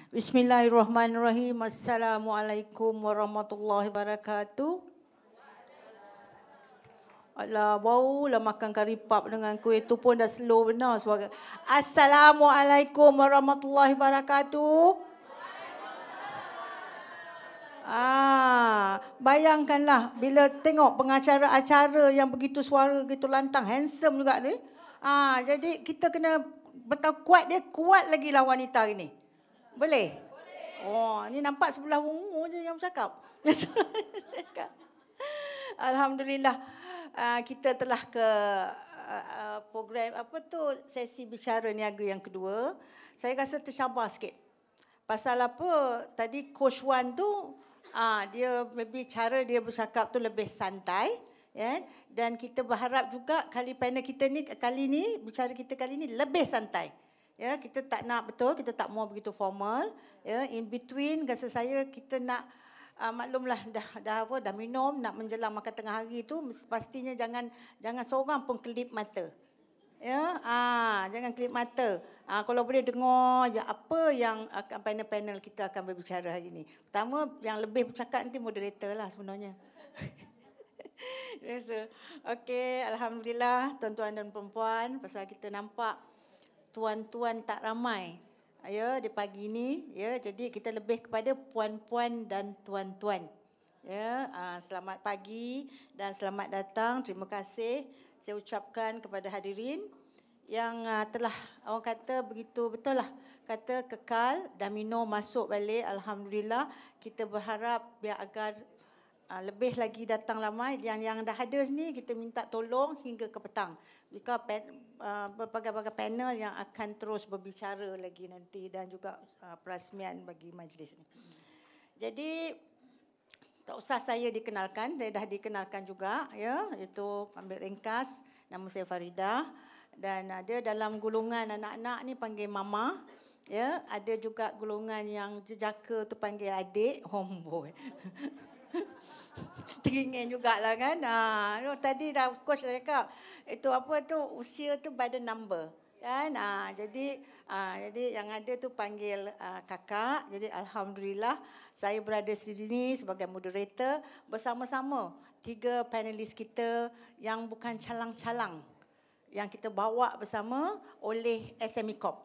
Bismillahirrahmanirrahim. Assalamualaikum warahmatullahi wabarakatuh. Alah, baulah makan kari pap dengan kuih tu pun dah slow benar suara. Assalamualaikum warahmatullahi wabarakatuh. Bayangkanlah bila tengok pengacara-acara yang begitu suara begitu lantang, handsome juga ni. Jadi kita kena betul kuat dia, kuat lagi lah wanita ini. Boleh? Oh, ni nampak sebelah ungu je yang bercakap. Alhamdulillah, kita telah ke program sesi bicara niaga yang kedua. Saya rasa tercabar sikit. Pasal apa? Tadi Coach Wan tu dia maybe cara dia bercakap tu lebih santai, ya. Dan kita berharap juga panel kita ni bicara kita kali ni lebih santai. Ya, kita tak nak kita tak mau begitu formal, ya. In between rasa saya kita nak maklumlah dah minum, nak menjelang makan tengah hari tu pastinya jangan seorang pun kelip mata. Ya, jangan kelip mata. Kalau boleh dengar ya apa yang panel-panel kita akan berbicara hari ini. Pertama, yang lebih bercakap nanti moderator lah sebenarnya. Okey, alhamdulillah tuan-tuan dan perempuan, pasal kita nampak tuan-tuan tak ramai. Ya, di pagi ni, ya, jadi kita lebih kepada puan-puan dan tuan-tuan. Ya, selamat pagi dan selamat datang. Terima kasih saya ucapkan kepada hadirin yang telah orang kata begitu betul lah, kata kekal dan minum masuk balik. Alhamdulillah, kita berharap biar agar lebih lagi datang ramai. Yang dah ada sini kita minta tolong hingga ke petang. Jika berbagai-bagai panel yang akan terus berbicara lagi nanti dan juga perasmian bagi majlis ini. Jadi tak usah saya dikenalkan, saya dah dikenalkan juga, ya, itu ambil ringkas. Nama saya Faridah dan ada dalam golongan anak-anak ni panggil mama, ya, ada juga golongan yang jejaka tu panggil adik, homeboy. Teringin jugalah kan. Tadi dah coach dah cakap itu usia tu by the number kan. Jadi yang ada tu panggil kakak. Jadi alhamdulillah saya berada di sini sebagai moderator bersama-sama 3 panelis kita yang bukan calang-calang yang kita bawa bersama oleh SME Corp.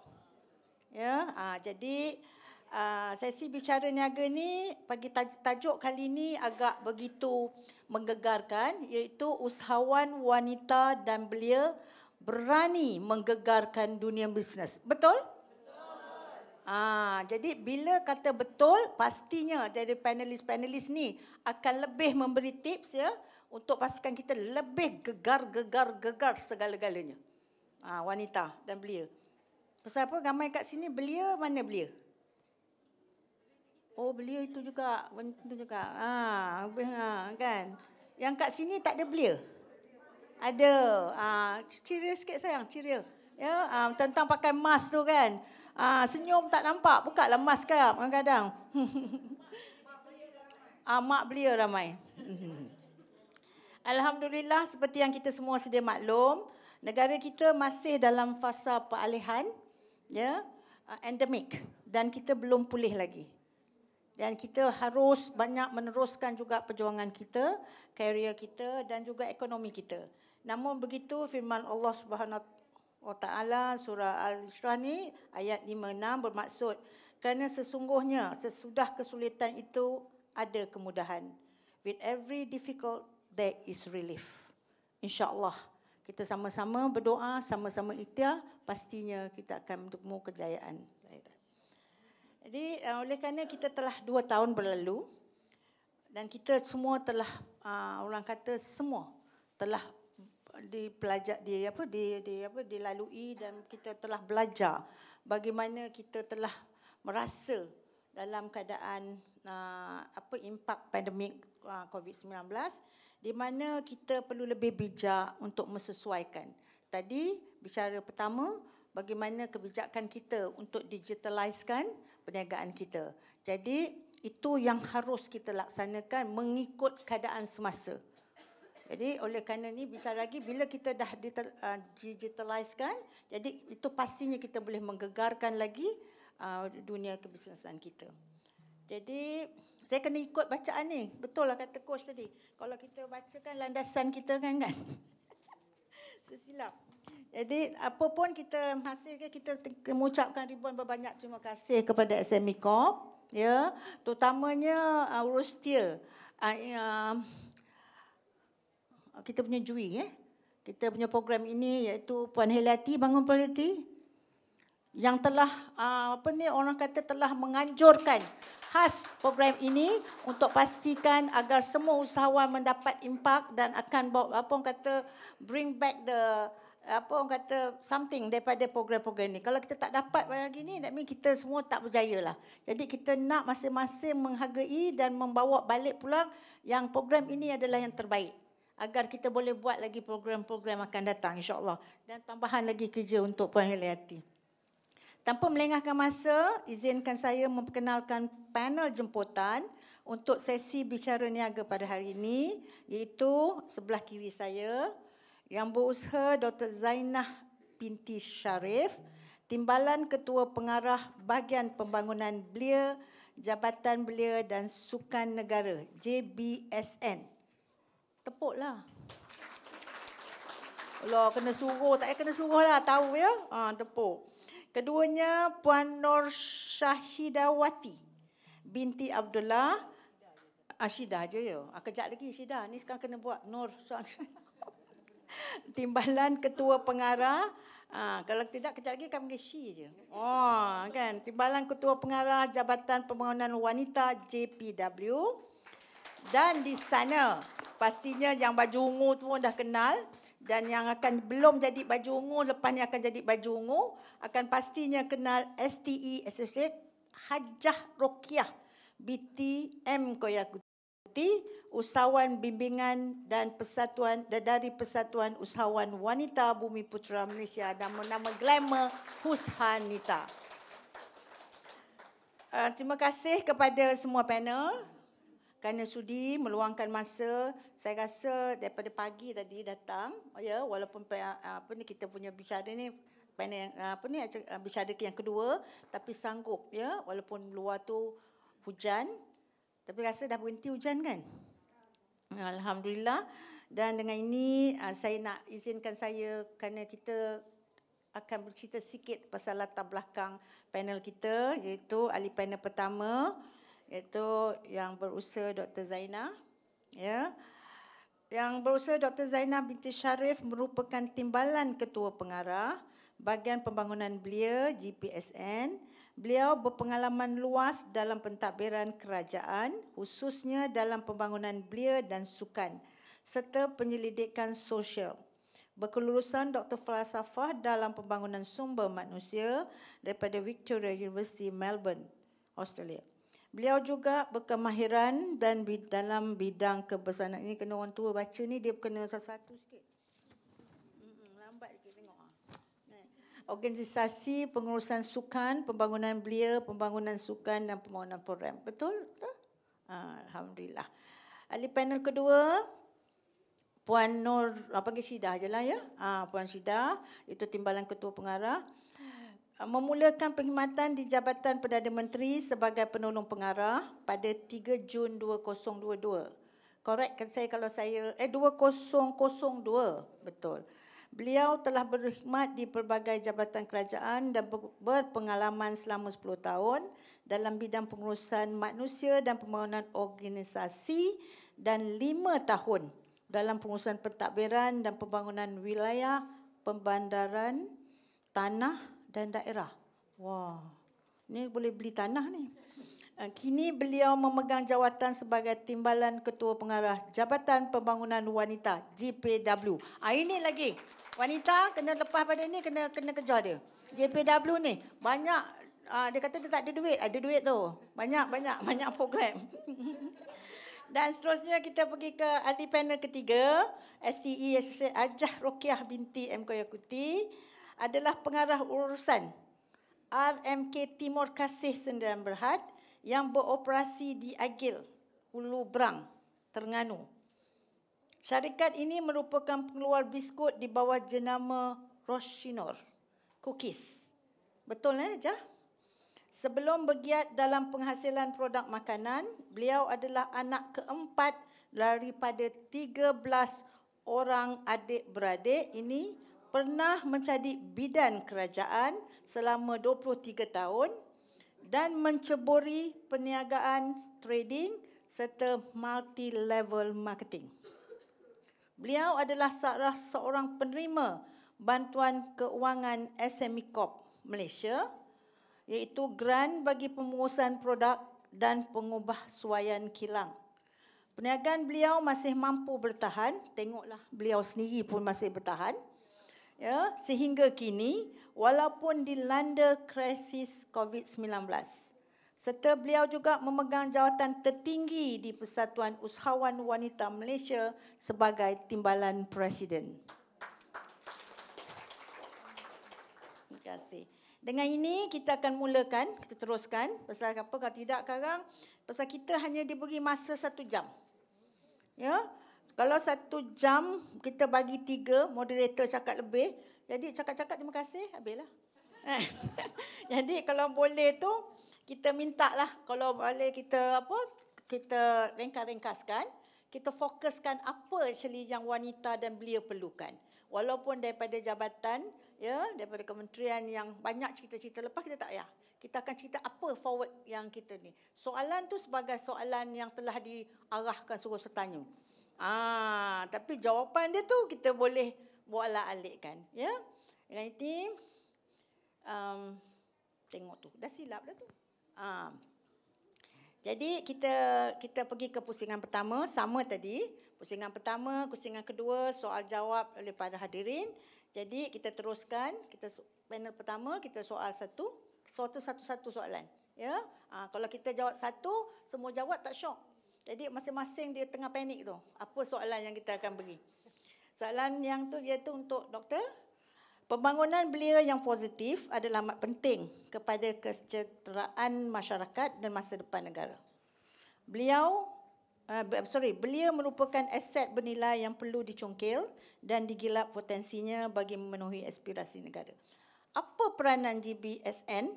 Ya, jadi sesi bicara niaga ni bagi tajuk kali ni agak begitu menggegarkan, iaitu usahawan wanita dan belia berani menggegarkan dunia bisnes. Betul? Betul. Jadi bila kata betul, pastinya dari panelis-panelis ni akan lebih memberi tips, ya, untuk pastikan kita lebih gegar segala-galanya. Wanita dan belia. Pasal apa ramai kat sini belia, mana belia? Oh, belia itu juga, kan. Yang kat sini tak ada belia. Ada. Ceria sikit sayang, ceria. Ya, tentang pakai mask tu kan. Senyum tak nampak, bukalah mask kan kadang-kadang. Mak belia ramai. Alhamdulillah, seperti yang kita semua sedia maklum, negara kita masih dalam fasa peralihan, ya, endemik, dan kita belum pulih lagi. Dan kita harus banyak meneruskan juga perjuangan kita, karier kita dan juga ekonomi kita. Namun begitu firman Allah Subhanahu wa taala surah Al-Isra ni ayat 5-6 bermaksud kerana sesungguhnya sesudah kesulitan itu ada kemudahan. With every difficult there is relief. InsyaAllah kita sama-sama berdoa, sama-sama ikhtiar, pastinya kita akan bertemu kejayaan. Jadi oleh kerana kita telah 2 tahun berlalu dan kita semua telah orang kata semua telah dilalui dan kita telah belajar bagaimana kita telah merasa dalam keadaan impak pandemik COVID-19, di mana kita perlu lebih bijak untuk menyesuaikan. Tadi bicara pertama, bagaimana kebijakan kita untuk digitaliskan perniagaan kita. Jadi itu yang harus kita laksanakan mengikut keadaan semasa. Jadi oleh kerana ni bicara lagi bila kita dah digitaliskan, jadi itu pastinya kita boleh menggegarkan lagi dunia kebisnesan kita. Jadi saya kena ikut bacaan ni. Betul lah kata coach tadi. Kalau kita bacakan landasan kita kan. Sesilap. Jadi apa pun kita hasilkan, kita mengucapkan ribuan berbanyak terima kasih kepada SME Corp, ya, terutamanya urus setia. Kita punya juri, kita punya program ini iaitu Puan Heliati Bangun Priority yang telah orang kata telah menganjurkan khas program ini untuk pastikan agar semua usahawan mendapat impak dan akan bring back the something daripada program-program ini. Kalau kita tak dapat lagi ni, that mean kita semua tak berjaya lah. Jadi kita nak masing-masing menghargai dan membawa balik pula yang program ini adalah yang terbaik, agar kita boleh buat lagi program-program akan datang insya-Allah, dan tambahan lagi kerja untuk Puan Heliati. Tanpa melengahkan masa, izinkan saya memperkenalkan panel jemputan untuk sesi bicara niaga pada hari ini, iaitu sebelah kiri saya yang berusaha Dr. Zainah binti Sharif, Timbalan Ketua Pengarah Bahagian Pembangunan Belia, Jabatan Belia dan Sukan Negara, JBSN. Tepuklah. Allah, kena suruh, tak payah kena suruh lah, tahu ya. Tepuk. Keduanya Puan Nur Syahidawati binti Abdullah. Syidah je ya. Kejap lagi Syidah. Ni sekarang kena buat Nur Syahidawati. Timbalan Ketua Pengarah. Kalau tidak kejap lagi akan panggil Syi je. Kan. Timbalan Ketua Pengarah Jabatan Pembangunan Wanita JPW. Dan di sana pastinya yang baju ungu tu pun dah kenal, dan yang akan belum jadi baju ungu lepas ni akan jadi baju ungu akan pastinya kenal STE Associate Hajah Rokiah binti M Koyakuti, usahawan bimbingan dan persatuan dari Persatuan Usahawan Wanita Bumi Putera Malaysia, dan nama glamour Hushanita. Terima kasih kepada semua panel kerana sudi meluangkan masa. Saya rasa daripada pagi tadi datang, ya, walaupun kita punya bicara ni panel bicara yang kedua, tapi sanggup, ya, walaupun luar tu hujan, tapi rasa dah berhenti hujan kan. Alhamdulillah. Dan dengan ini saya nak izinkan saya, kerana kita akan bercerita sikit pasal latar belakang panel kita, iaitu ahli panel pertama iaitu yang berusaha Dr. Zainah, ya. Yang berusaha Dr. Zainah binti Sharif merupakan Timbalan Ketua Pengarah Bahagian Pembangunan Belia GPSN. Beliau berpengalaman luas dalam pentadbiran kerajaan, khususnya dalam pembangunan belia dan sukan, serta penyelidikan sosial. Berkelulusan Dr. Falsafah dalam pembangunan sumber manusia daripada Victoria University, Melbourne, Australia. Beliau juga berkemahiran dan dalam bidang kebesaran. Ini kena orang tua baca ni, dia kena satu-satu sikit. Lambat sikit tengok. Organisasi pengurusan sukan, pembangunan belia, pembangunan sukan dan pembangunan program. Betul? Alhamdulillah. Ahli panel kedua, Puan Nur, panggil Syidah je lah ya. Puan Syidah, itu Timbalan Ketua Pengarah. Memulakan perkhidmatan di Jabatan Perdana Menteri sebagai penolong pengarah pada 3 Jun 2022. Correct saya kalau saya 2002, betul. Beliau telah berkhidmat di pelbagai jabatan kerajaan dan berpengalaman selama 10 tahun dalam bidang pengurusan manusia dan pembangunan organisasi, dan 5 tahun dalam pengurusan pentadbiran dan pembangunan wilayah, pembandaran, tanah dan daerah. Wah, ni boleh beli tanah ni. Kini beliau memegang jawatan sebagai Timbalan Ketua Pengarah Jabatan Pembangunan Wanita JPW. Ini lagi. Wanita kena lepas pada ni, kena kejar dia. JPW ni banyak, dia kata dia tak ada duit. Ada duit tu. Banyak program. Dan seterusnya kita pergi ke ahli panel ketiga, STE Associate Hajah Rokiah binti M Koyakuti, adalah pengarah urusan RMK Timur Kasih Sendirian Berhad yang beroperasi di Agil, Hulu Brang, Terengganu. Syarikat ini merupakan pengeluar biskut di bawah jenama Roshinor Cookies. Betul Jah? Sebelum bergiat dalam penghasilan produk makanan, beliau adalah anak keempat daripada 13 orang adik-beradik. Ini pernah menjadi bidan kerajaan selama 23 tahun dan menceburi perniagaan, trading serta multi-level marketing. Beliau adalah salah seorang penerima bantuan keuangan SME Corp Malaysia, iaitu grant bagi pengurusan produk dan pengubahsuaian kilang. Perniagaan beliau masih mampu bertahan, tengoklah beliau sendiri pun masih bertahan, ya, sehingga kini walaupun dilanda krisis COVID-19. Serta beliau juga memegang jawatan tertinggi di Persatuan Usahawan Wanita Malaysia sebagai Timbalan Presiden. Terima kasih. Dengan ini kita akan mulakan, kita teruskan. Pasal apa? Kalau tidak sekarang, pasal kita hanya diberi masa 1 jam. Ya, kalau 1 jam kita bagi 3, moderator cakap lebih. Jadi cakap-cakap terima kasih, habislah. Jadi kalau boleh tu kita mintalah, kalau boleh kita kita ringkas-ringkaskan, kita fokuskan apa actually yang wanita dan belia perlukan. Walaupun daripada jabatan, ya, daripada kementerian yang banyak cerita-cerita, lepas kita tak payah. Kita akan cerita apa forward yang kita ni. Soalan tu sebagai soalan yang telah diarahkan suruh tanya. Tapi jawapan dia tu kita boleh bolak-alikkan, ya. Dengan itu tengok tu, dah silap dah tu. Jadi kita pergi ke pusingan pertama, sama tadi. Pusingan pertama, pusingan kedua, soal jawab oleh para hadirin. Jadi kita teruskan, kita panel pertama kita soal satu-satu soalan. Ya, kalau kita jawab satu, semua jawab tak syok. Jadi masing-masing dia tengah panik tu. Apa soalan yang kita akan beri? Soalan yang tu iaitu untuk doktor. Pembangunan belia yang positif adalah amat penting kepada kesejahteraan masyarakat dan masa depan negara. Belia merupakan aset bernilai yang perlu dicongkil dan digilap potensinya bagi memenuhi aspirasi negara. Apa peranan GBSN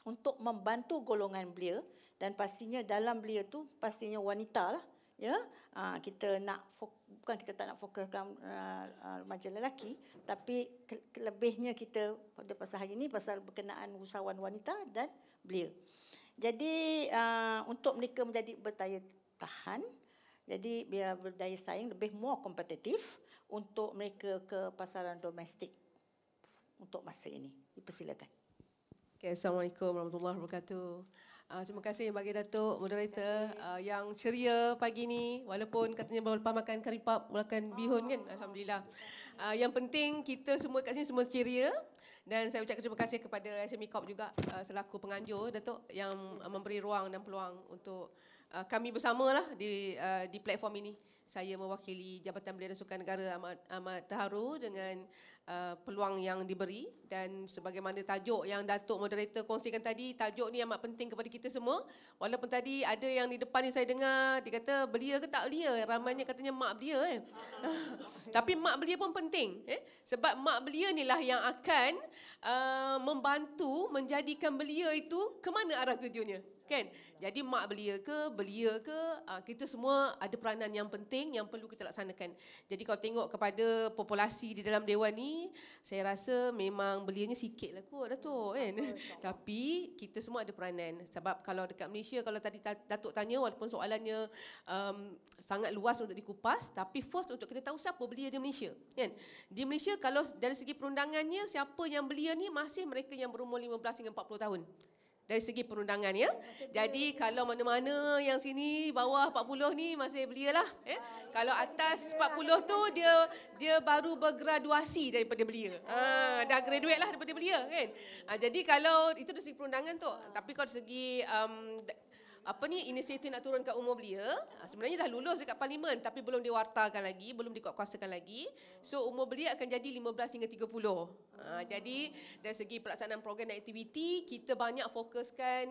untuk membantu golongan belia, dan pastinya dalam belia tu pastinya wanita lah, ya. Kita nak bukan kita tak nak fokuskan remaja lelaki, tapi lebihnya kita pada pasal hari ini pasal berkenaan usahawan wanita dan belia. Jadi untuk mereka menjadi berdaya tahan, jadi biar berdaya saing lebih more kompetitif untuk mereka ke pasaran domestik untuk masa ini. Dipersilakan. Okay, Assalamualaikum warahmatullahi wabarakatuh. Terima kasih bagi Datuk moderator yang ceria pagi ni, walaupun katanya baru lepas makan karipap, makan bihun kan. Alhamdulillah. Yang penting kita semua kat sini semua ceria, dan saya ucapkan terima kasih kepada SME Corp juga selaku penganjur Datuk yang memberi ruang dan peluang untuk kami bersamalah di platform ini. Saya mewakili Jabatan Belia dan Sukan Negara amat terharu dengan peluang yang diberi, dan sebagaimana tajuk yang Datuk moderator kongsikan tadi, tajuk ni amat penting kepada kita semua. Walaupun tadi ada yang di depan ni saya dengar dia kata belia ke tak belia, ramainya katanya mak belia Tapi mak belia pun penting sebab mak belia ni lah yang akan membantu menjadikan belia itu ke mana arah tujuannya. Kan? Jadi mak belia ke kita semua ada peranan yang penting yang perlu kita laksanakan. Jadi kalau tengok kepada populasi di dalam dewan ni, saya rasa memang belianya sikit lah kot Datuk kan. Tapi kita semua ada peranan. Sebab kalau dekat Malaysia, kalau tadi Datuk tanya, walaupun soalannya sangat luas untuk dikupas, tapi first untuk kita tahu siapa belia di Malaysia. Kan? Di Malaysia kalau dari segi perundangannya, siapa yang belia ni masih mereka yang berumur 15 hingga 40 tahun. Dari segi perundangan ya. Jadi kalau mana-mana yang sini bawah 40 ni masih belia lah. Kalau atas 40 tu dia baru bergraduasi daripada belia. Dah graduate lah daripada belia kan. Jadi kalau itu dari segi perundangan tu. Tapi kalau dari segi inisiatif nak turunkan umur belia, sebenarnya dah lulus dekat parlimen tapi belum diwartakan lagi, belum dikuatkuasakan lagi. So umur belia akan jadi 15 hingga 30. Jadi dari segi pelaksanaan program dan aktiviti, kita banyak fokuskan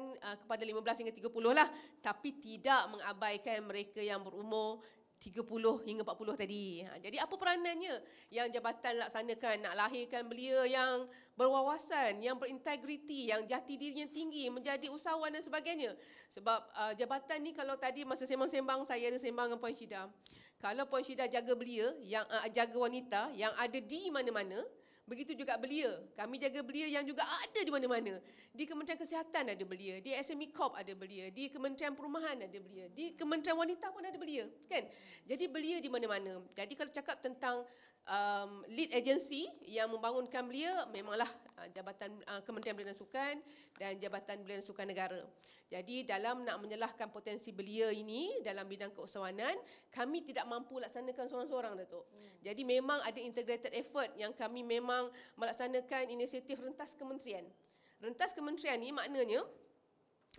kepada 15 hingga 30 lah, tapi tidak mengabaikan mereka yang berumur 30 hingga 40 tadi. Jadi apa peranannya yang jabatan laksanakan? Nak lahirkan belia yang berwawasan, yang berintegriti, yang jati dirinya tinggi, menjadi usahawan dan sebagainya. Sebab jabatan ni kalau tadi masa sembang-sembang saya ada sembang dengan Puan Syida. Kalau Puan Syida jaga belia, yang jaga wanita yang ada di mana-mana, begitu juga belia. Kami jaga belia yang juga ada di mana-mana. Di Kementerian Kesihatan ada belia, di SME Corp ada belia, di Kementerian Perumahan ada belia, di Kementerian Wanita pun ada belia, kan? Jadi belia di mana-mana. Jadi kalau cakap tentang lead agency yang membangunkan belia, memanglah Jabatan Kementerian Belia dan Sukan dan Jabatan Belia dan Sukan Negara. Jadi dalam nak menyelahkan potensi belia ini dalam bidang keusahawanan, kami tidak mampu laksanakan seorang-seorang, Datuk. Jadi memang ada integrated effort yang kami memang melaksanakan inisiatif rentas kementerian. Rentas kementerian ni maknanya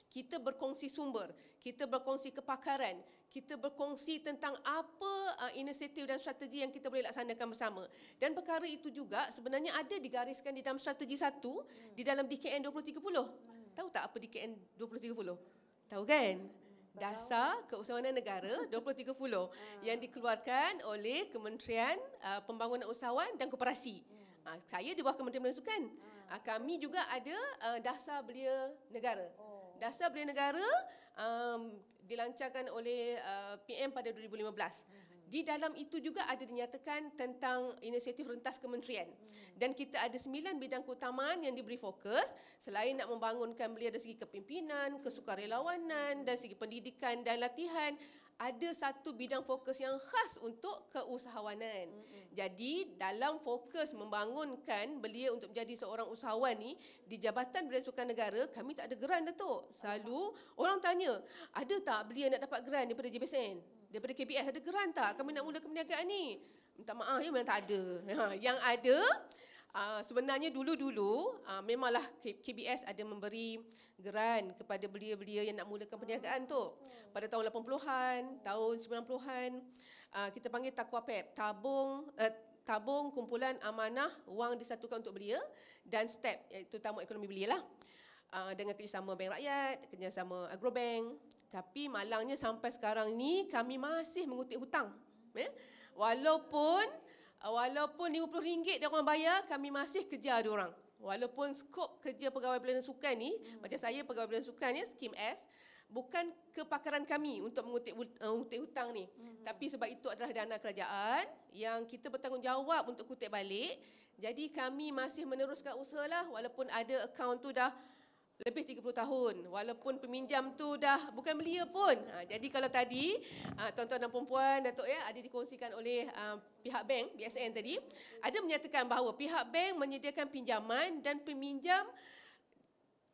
kita berkongsi sumber, kita berkongsi kepakaran, kita berkongsi tentang apa inisiatif dan strategi yang kita boleh laksanakan bersama. Dan perkara itu juga sebenarnya ada digariskan di dalam strategi 1 di dalam DKN 2030. Tahu tak apa DKN 2030? Tahu kan? Dasar Keusahawanan Negara 2030 yang dikeluarkan oleh Kementerian Pembangunan Usahawan dan Koperasi. Saya di bawah Kementerian Belia dan Sukan. Kami juga ada Dasar Belia Negara. Dasar Belia Negara dilancarkan oleh PM pada 2015. Di dalam itu juga ada dinyatakan tentang inisiatif rentas kementerian. Dan kita ada 9 bidang keutamaan yang diberi fokus selain nak membangunkan belia dari segi kepimpinan, kesukarelawanan, dari segi pendidikan dan latihan. Ada satu bidang fokus yang khas untuk keusahawanan. Jadi dalam fokus membangunkan belia untuk menjadi seorang usahawan ni, di Jabatan Belia dan Sukan Negara kami tak ada geran, Datuk. Selalu orang tanya, ada tak belia nak dapat geran daripada JBSN? Daripada KBS ada geran tak? Kami nak mula perniagaan ni. Minta maaf ya, memang tak ada. Yang ada sebenarnya dulu-dulu memanglah KBS ada memberi geran kepada belia-belia yang nak mulakan perniagaan tu. Pada tahun 80-an, tahun 90-an, kita panggil TAKWAPEP, tabung kumpulan amanah wang disatukan untuk belia, dan STEP, iaitu Tamu Ekonomi Belia lah. Dengan kerjasama Bank Rakyat, kerjasama Agrobank. Tapi malangnya sampai sekarang ni kami masih mengutip hutang. Walaupun RM50 dia orang bayar, kami masih kejar dia orang. Walaupun skop kerja Pegawai Belia dan Sukan ni, macam saya Pegawai Belia dan Sukan ni, Skim S, bukan kepakaran kami untuk mengutip hutang ni. Tapi sebab itu adalah dana kerajaan yang kita bertanggungjawab untuk kutip balik. Jadi kami masih meneruskan usaha lah, walaupun ada akaun tu dah lebih 30 tahun, walaupun peminjam tu dah bukan belia pun. Jadi kalau tadi tuan-tuan dan puan-puan, Datuk ya, ada dikongsikan oleh pihak bank BSN tadi, ada menyatakan bahawa pihak bank menyediakan pinjaman dan peminjam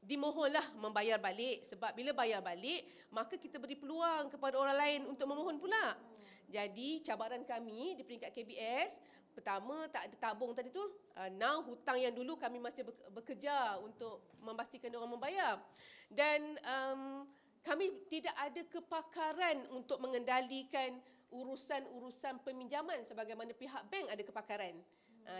dimohonlah membayar balik, sebab bila bayar balik maka kita beri peluang kepada orang lain untuk memohon pula. Jadi cabaran kami di peringkat KBS, pertama tak ada tabung tadi tu. Now hutang yang dulu kami masih bekerja untuk memastikan diorang membayar. Dan kami tidak ada kepakaran untuk mengendalikan urusan-urusan peminjaman sebagaimana pihak bank ada kepakaran.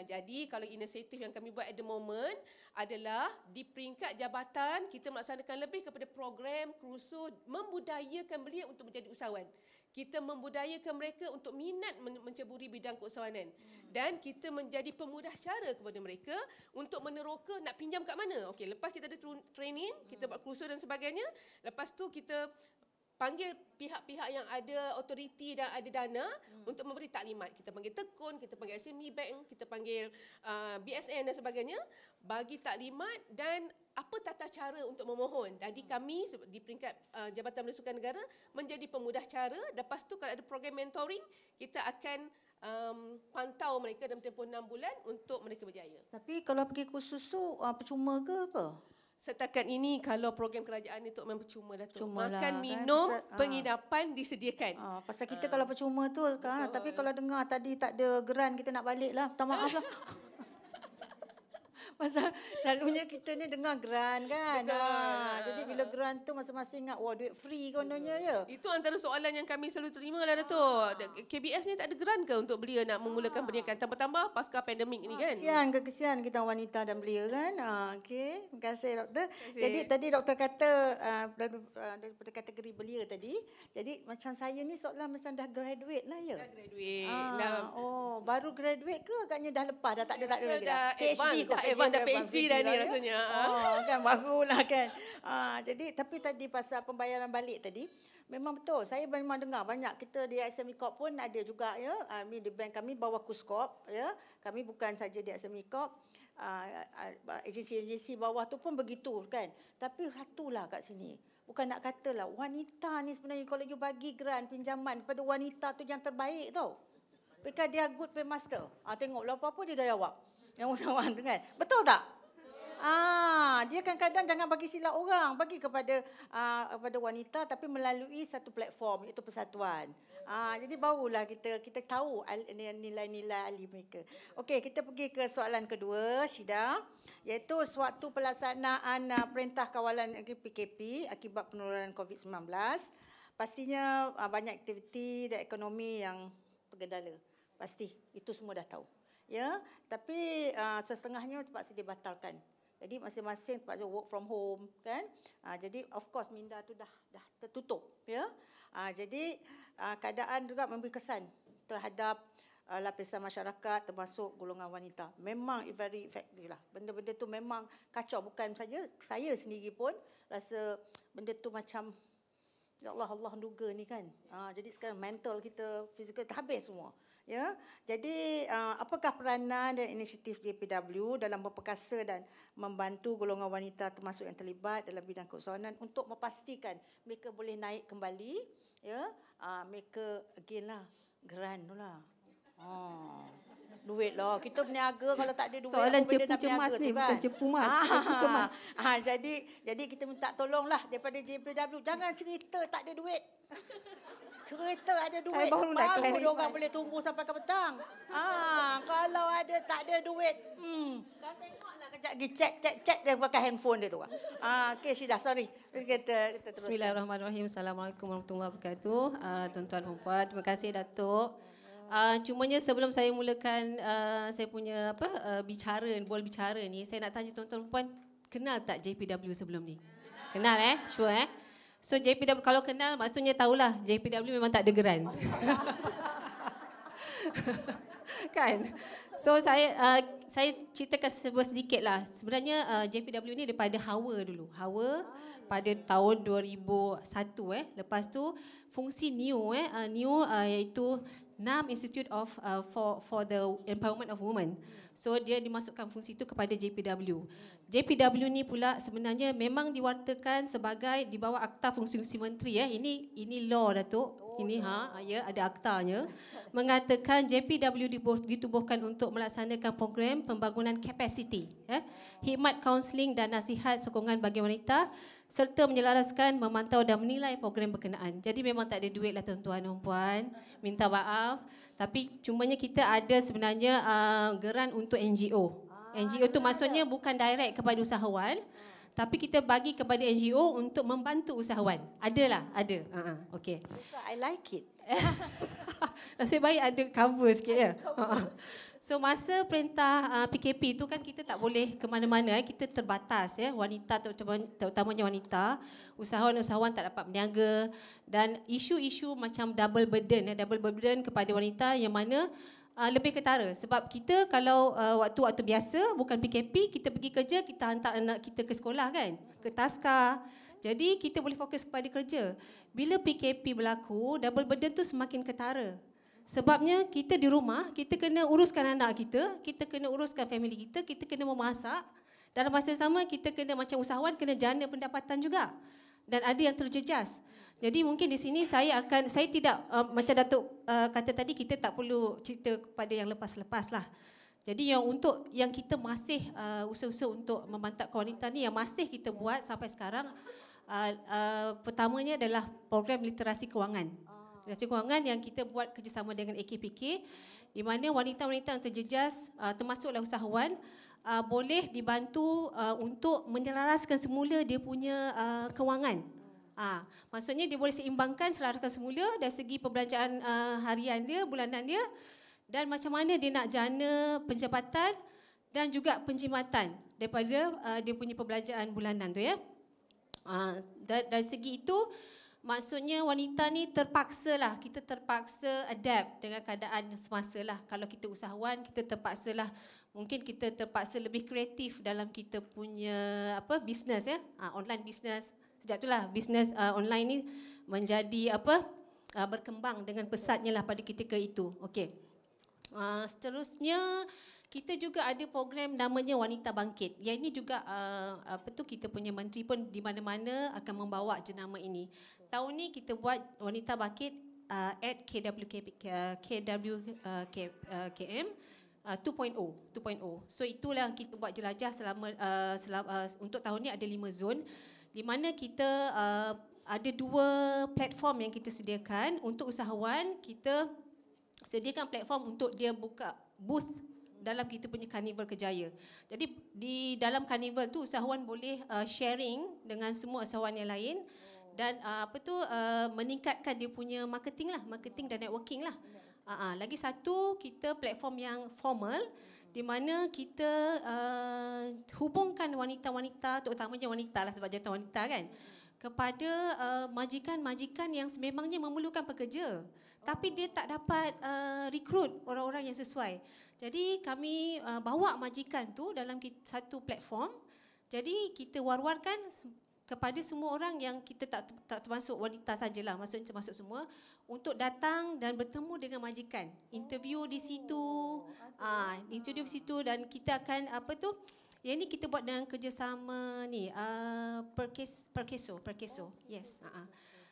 Jadi kalau inisiatif yang kami buat at the moment adalah di peringkat jabatan kita melaksanakan lebih kepada program kursus membudayakan belia untuk menjadi usahawan. Kita membudayakan mereka untuk minat menceburi bidang keusahawanan. Dan kita menjadi pemudah cara kepada mereka untuk meneroka nak pinjam kat mana. Okey, lepas kita ada training, kita buat kursus dan sebagainya, lepas tu kita panggil pihak-pihak yang ada autoriti dan ada dana untuk memberi taklimat. Kita panggil Tekun, kita panggil SME Bank, kita panggil BSN dan sebagainya, bagi taklimat dan apa tata cara untuk memohon. Jadi kami di peringkat Jabatan Belia dan Sukan Negara menjadi pemudah cara. Lepas tu kalau ada program mentoring, kita akan pantau mereka dalam tempoh 6 bulan untuk mereka berjaya. Tapi kalau pergi kursus tu percuma ke apa? Setakat ini kalau program kerajaan itu memang percuma, Datuk. Cuma Makan, lah, minum, kan? penginapan disediakan. Pasal kita kalau percuma tu kan, tapi kalau dengar tadi tak ada geran, kita nak balik lah. Minta maaf lah. Pasal selalunya kita ni dengar grant kan. Betul. Jadi bila grant tu masing-masing ingat, wah duit free kononnya ya. Itu antara soalan yang kami selalu terima lah Datuk. KBS ni tak ada grant ke untuk belia nak memulakan pendidikan? Tambah-tambah pasca pandemik ni kan? Kesian kita wanita dan belia kan. Okey, terima kasih doktor. Terima kasih. Jadi tadi doktor kata daripada kategori belia tadi. Jadi macam saya ni seolah macam dah graduate lah ya. Dah graduate. Baru graduate ke agaknya dah lepas dah tak ada Rasa lagi dah PhD advance, kot. dah advance, dah PhD dah ni lah, ya. rasanya. Kan barulah kan. Jadi tapi tadi pasal pembayaran balik tadi memang betul. Saya memang dengar banyak kita di SME Corp pun ada juga ya. Di bank kami bawah Kuscorp ya. Kami bukan saja di SME Corp. Agensi-agensi bawah tu pun begitu kan. Tapi satulah kat sini. Bukan nak katalah wanita ni sebenarnya kalau you bagi grant pinjaman kepada wanita tu yang terbaik tau. Because dia good paymaster. Tengoklah apa-apa dia dah jawab. Yang usahawan tu kan. Betul tak? Dia kadang-kadang jangan bagi silap orang, bagi kepada wanita tapi melalui satu platform iaitu persatuan. Jadi barulah kita tahu nilai-nilai ahli mereka. Okey, kita pergi ke soalan kedua, Syida, iaitu sewaktu pelaksanaan Perintah Kawalan PKP akibat penurunan COVID-19, pastinya banyak aktiviti dan ekonomi yang tergendala. Pasti itu semua dah tahu. Ya, tapi setengahnya terpaksa dibatalkan. Jadi masing-masing terpaksa work from home kan. Jadi of course minda tu dah tertutup ya. Jadi keadaan juga memberi kesan terhadap lapisan masyarakat termasuk golongan wanita. Memang very effective lah. Benda-benda tu memang kacau, bukan saja saya sendiri pun rasa benda tu macam ya Allah duga ni kan. Jadi sekarang mental kita, fizikal kita habis semua. Ya, jadi apakah peranan dan inisiatif JPW dalam berperkasa dan membantu golongan wanita termasuk yang terlibat dalam bidang keusahawanan untuk memastikan mereka boleh naik kembali, ya, mereka again lah grant tu lah. Duit lah. Kita berniaga kalau tak ada duit. Soalan cepu cemas ni, kan? bukan cepu mas, cepu cemas. Jadi kita minta tolonglah daripada JPW. Jangan cerita tak ada duit. Cerita ada duit, Saya baru nak baru clarify. orang boleh tunggu sampai ke petang. Kalau tak ada duit, kau tengoklah kejap lagi cek dia pakai handphone dia tu. Okey Syida, sorry. Kita teruskan. Bismillahirrahmanirrahim. Assalamualaikum warahmatullahi wabarakatuh. Tuan-tuan dan puan, terima kasih Datuk. Cumanya sebelum saya mulakan saya punya bola bicara ni, saya nak tanya tuan-tuan dan puan, kenal tak JPW sebelum ni? Kenal Sure So JPW kalau kenal maksudnya tahulah JPW memang tak ada grant. Kan? So saya ceritakan sedikit lah. Sebenarnya JPW ni daripada HAWA dulu. HAWA pada tahun 2001 lepas tu fungsi NEW iaitu NAM Institute of for the Empowerment of Women. So dia dimasukkan fungsi itu kepada JPW. JPW ni pula sebenarnya memang diwartakan sebagai di bawah Akta Fungsi-Fungsi Menteri Ini law Datuk. Ini ada aktanya mengatakan JPW ditubuhkan untuk melaksanakan program pembangunan kapasiti, khidmat kaunseling dan nasihat sokongan bagi wanita serta menyelaraskan, memantau dan menilai program berkenaan. Jadi memang tak ada duit lah tuan-tuan dan puan. Minta maaf. Tapi cumanya kita ada sebenarnya geran untuk NGO. NGO tu maksudnya bukan direct kepada usahawan, tapi kita bagi kepada NGO untuk membantu usahawan. Ada. Okey. I like it. Nasib baik ada cover sikit ya. So masa perintah PKP itu kan kita tak boleh ke mana-mana, kita terbatas wanita terutamanya wanita, usahawan-usahawan tak dapat berniaga dan isu-isu macam double burden kepada wanita yang mana lebih ketara sebab kita kalau waktu biasa bukan PKP kita pergi kerja, kita hantar anak kita ke sekolah kan, ke taska. Jadi kita boleh fokus kepada kerja. Bila PKP berlaku, double burden tu semakin ketara. Sebabnya kita di rumah, kita kena uruskan anak kita kena uruskan family kita kena memasak. Dalam masa yang sama kita kena macam usahawan kena jana pendapatan juga. Dan ada yang terjejas. Jadi mungkin di sini saya tidak macam Datuk kata tadi, kita tak perlu cerita kepada yang lepas-lepas lah. Jadi yang kita masih usaha-usaha untuk memantapkan wanita ni yang masih kita buat sampai sekarang, pertamanya adalah program literasi kewangan. Literasi kewangan yang kita buat kerjasama dengan AKPK, di mana wanita-wanita yang terjejas termasuklah usahawan boleh dibantu untuk menyelaraskan semula dia punya kewangan. Maksudnya dia boleh seimbangkan, selaraskan semula dari segi perbelanjaan harian dia, bulanan dia, dan macam mana dia nak jana penjabatan dan juga penjimatan daripada dia punya perbelanjaan bulanan tu ya. Dari segi itu, maksudnya wanita ni kita terpaksa adapt dengan keadaan semasa lah. Kalau kita usahawan, kita terpaksa lah, mungkin kita terpaksa lebih kreatif dalam kita punya bisnes ya, online bisnes. Sejak itulah bisnes online ni menjadi berkembang dengan pesatnya lah pada ketika itu. Okey. Seterusnya kita juga ada program namanya Wanita Bangkit. Yang ini juga kita punya menteri pun di mana-mana akan membawa jenama ini. Tahun ni kita buat Wanita Bangkit at KWKM 2.0. So itulah yang kita buat jelajah selama untuk tahun ni ada 5 zon di mana kita ada 2 platform yang kita sediakan untuk usahawan. Kita sediakan platform untuk dia buka booth dalam kita punya Carnival Kejaya. Jadi di dalam Carnival tu usahawan boleh sharing dengan semua usahawan yang lain dan meningkatkan dia punya marketing dan networking lah. Lagi satu, kita platform yang formal di mana kita hubungkan wanita-wanita, terutamanya wanita lah sebab jantan wanita kan, kepada majikan-majikan yang sememangnya memerlukan pekerja tapi dia tak dapat rekrut orang-orang yang sesuai. Jadi kami bawa majikan tu dalam satu platform. Jadi kita war-warkan kepada semua orang yang kita tak termasuk wanita sajalah, maksudnya termasuk semua, untuk datang dan bertemu dengan majikan. Interview di situ, dan kita akan yang ni kita buat dengan kerjasama ni Perkeso. Yes.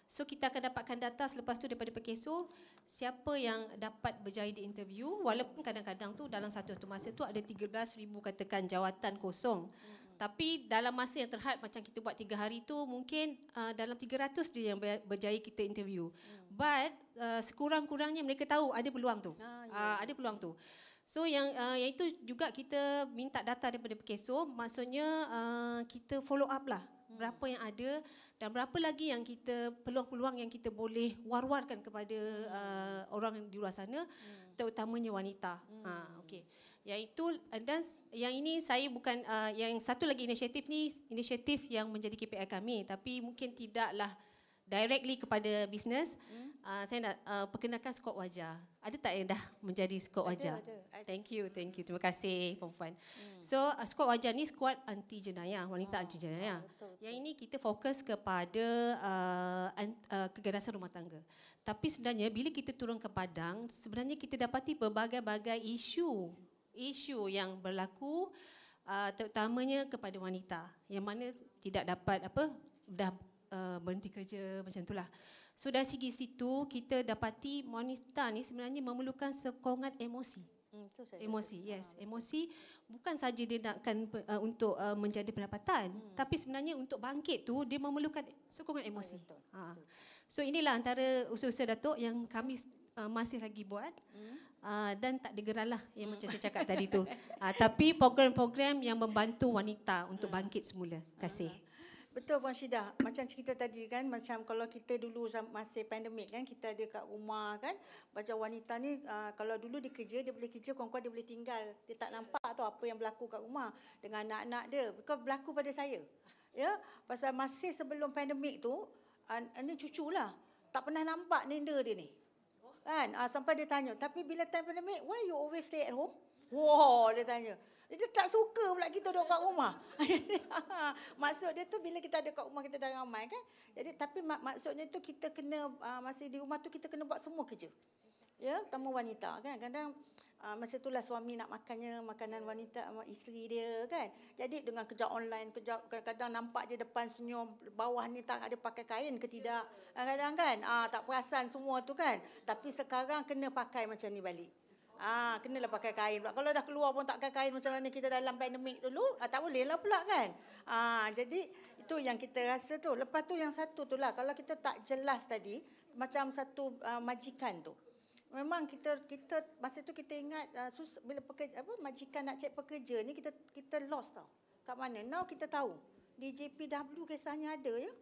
So kita akan dapatkan data selepas tu daripada Perkeso siapa yang dapat berjaya di interview, walaupun kadang-kadang tu dalam satu masa tu ada 13,000 katakan jawatan kosong. Tapi dalam masa yang terhad macam kita buat 3 hari tu mungkin dalam 300 je yang berjaya kita interview. But sekurang-kurangnya mereka tahu ada peluang tu. Ada peluang tu. So yang itu juga kita minta data daripada Perkeso, maksudnya kita follow up lah berapa yang ada dan berapa lagi yang kita peluang-peluang yang kita boleh war-warkan kepada orang di luar sana, terutamanya wanita. Okey. Iaitu dan yang ini saya bukan yang satu lagi inisiatif yang menjadi KPI kami, tapi mungkin tidaklah directly kepada bisnes. Saya nak perkenalkan skop wajah. Ada tak yang dah menjadi skop wajah? Ada. Thank you. Terima kasih perempuan. So skop wajah ni skuad anti jenayah, wanita anti jenayah. Yang ini kita fokus kepada keganasan rumah tangga. Tapi sebenarnya bila kita turun ke Padang, sebenarnya kita dapati berbagai-bagai isu yang berlaku terutamanya kepada wanita yang mana tidak dapat dah berhenti kerja macam itulah. So dari segi situ kita dapati wanita ni sebenarnya memerlukan sokongan emosi. Emosi bukan saja dia nakkan untuk menjadi pendapatan, tapi sebenarnya untuk bangkit tu dia memerlukan sokongan emosi. So inilah antara usaha-usaha Datuk yang kami masih lagi buat. Dan tak digerak lah yang macam saya cakap tadi tu. Tapi program-program yang membantu wanita untuk bangkit semula. Terima kasih. Betul Puan Syidah. Macam cerita tadi kan, macam kalau kita dulu masih pandemik kan, kita ada kat rumah kan, macam wanita ni kalau dulu dia kerja, dia boleh kerja, kawan-kawan dia boleh tinggal. Dia tak nampak tau apa yang berlaku kat rumah dengan anak-anak dia. Bukan berlaku pada saya. Ya, pasal masih sebelum pandemik tu, ni cucu lah, tak pernah nampak nenda dia ni. Kan? Sampai dia tanya, tapi bila time pandemik, why you always stay at home? Wow, dia tanya. Dia tak suka pula kita duduk kat rumah. Maksud dia tu bila kita ada kat rumah kita dah ramai kan. Jadi tapi maksudnya tu kita kena masih di rumah tu kita kena buat semua kerja. Ya, terutama wanita kan. Kadang macam itulah suami nak makannya makanan wanita isteri dia kan. Jadi dengan kerja online, kadang-kadang nampak je depan senyum, bawah ni tak ada pakai kain ke tidak. Kadang-kadang kan tak perasan semua tu kan. Tapi sekarang kena pakai macam ni balik. Kenalah pakai kain pula. Kalau dah keluar pun tak pakai kain macam mana kita dalam pandemik dulu, tak boleh lah pula kan. Jadi itu yang kita rasa tu. Lepas tu yang satu tu lah, kalau kita tak jelas tadi, macam satu majikan tu. memang kita masa tu kita ingat bila majikan nak cek pekerja ni kita lost tau. Kat mana? Now kita tahu. Di JPW kisahnya ada ya.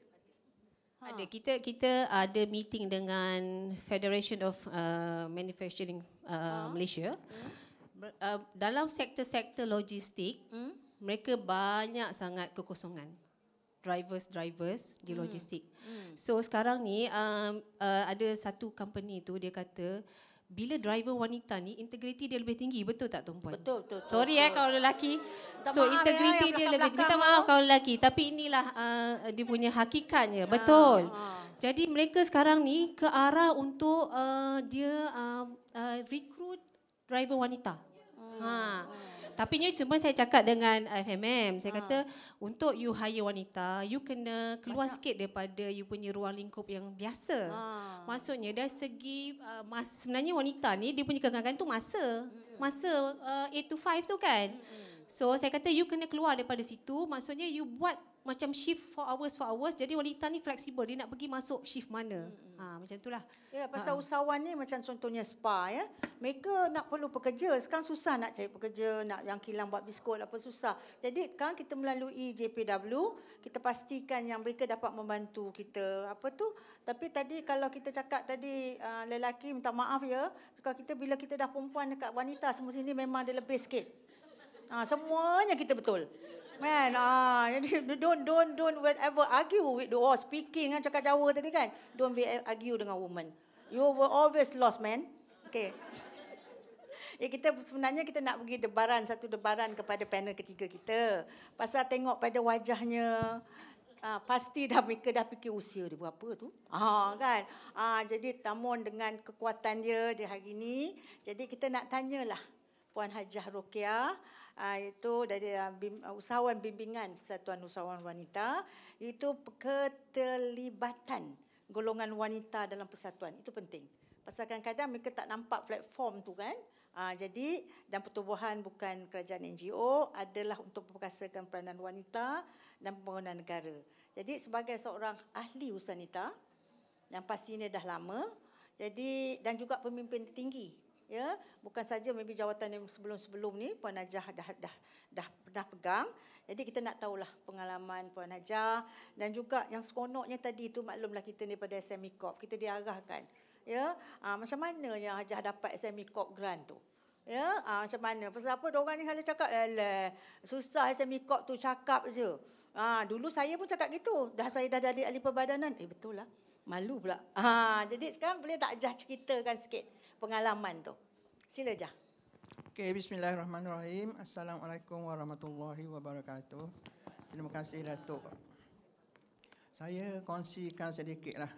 Ada, kita ada meeting dengan Federation of Manufacturing Malaysia. Dalam sektor-sektor logistik, mereka banyak sangat kekosongan. Drivers di logistik. So sekarang ni ada satu company tu dia kata bila driver wanita ni integriti dia lebih tinggi, betul tak Tuan Puan? Betul. Sorry kalau lelaki. So maaf integriti dia lebih, minta maaf kalau lelaki, tapi inilah dia punya hakikatnya, betul. Jadi mereka sekarang ni ke arah untuk dia recruit driver wanita. Tapi ni cuma saya cakap dengan FMM, saya kata untuk you hire wanita, you kena keluar sikit daripada you punya ruang lingkup yang biasa. Maksudnya dari segi sebenarnya wanita ni dia punya kegagalan tu masa 8 to 5 tu kan. So saya kata you kena keluar daripada situ, maksudnya you buat macam shift 4 hours, jadi wanita ni fleksibel, dia nak pergi masuk shift mana. Macam itulah. Ya, pasal usahawan ni macam contohnya spa ya. Mereka nak perlu pekerja, sekarang susah nak cari pekerja, nak yang kilang buat biskut apa susah. Jadi sekarang kita melalui JPW, kita pastikan yang mereka dapat membantu kita. Apa tu? Tapi tadi kalau kita cakap tadi lelaki minta maaf ya, bila kita dah perempuan dekat wanita semua sini memang dia lebih sikit. Semuanya kita betul. Man, jadi don't ever argue with the speaking cakap Jawa tadi kan. Don't be argue dengan woman. You will always lost, man. Okay. Kita sebenarnya kita nak bagi satu debaran kepada panel ketiga kita. Pasal tengok pada wajahnya, pasti mereka dah fikir usia dia berapa tu. Kan. Jadi namun dengan kekuatan dia di hari ini, jadi kita nak tanyalah Puan Hajah Rokeah, itu dari usahawan bimbingan Persatuan Usahawan Wanita, itu keterlibatan golongan wanita dalam persatuan. Itu penting. Pasal kadang-kadang mereka tak nampak platform tu kan. Jadi dan pertubuhan bukan kerajaan NGO adalah untuk memperkasakan peranan wanita dan pembangunan negara. Jadi sebagai seorang ahli usahanita yang pastinya dah lama, jadi dan juga pemimpin tertinggi, ya, bukan saja maybe jawatan yang sebelum-sebelum ni Puan Hajah dah pernah pegang. Jadi kita nak tahulah pengalaman Puan Hajah, dan juga yang seronoknya tadi tu maklumlah kita ni pada SME Corp, kita diarahkan, ya, macam mana yang Hajah dapat SME Corp grant tu. Ya, macam mana? Pasal apa diorang ni selalu cakap, susah SME Corp tu, cakap je. Dulu saya pun cakap gitu. Saya dah jadi ahli perbadanan. Betul lah. Malu pula. Jadi sekarang boleh tak Hajah ceritakan sikit pengalaman tu? Sila Jah. Okay, bismillahirrahmanirrahim. Assalamualaikum warahmatullahi wabarakatuh. Terima kasih Datuk. Saya kongsikan sedikitlah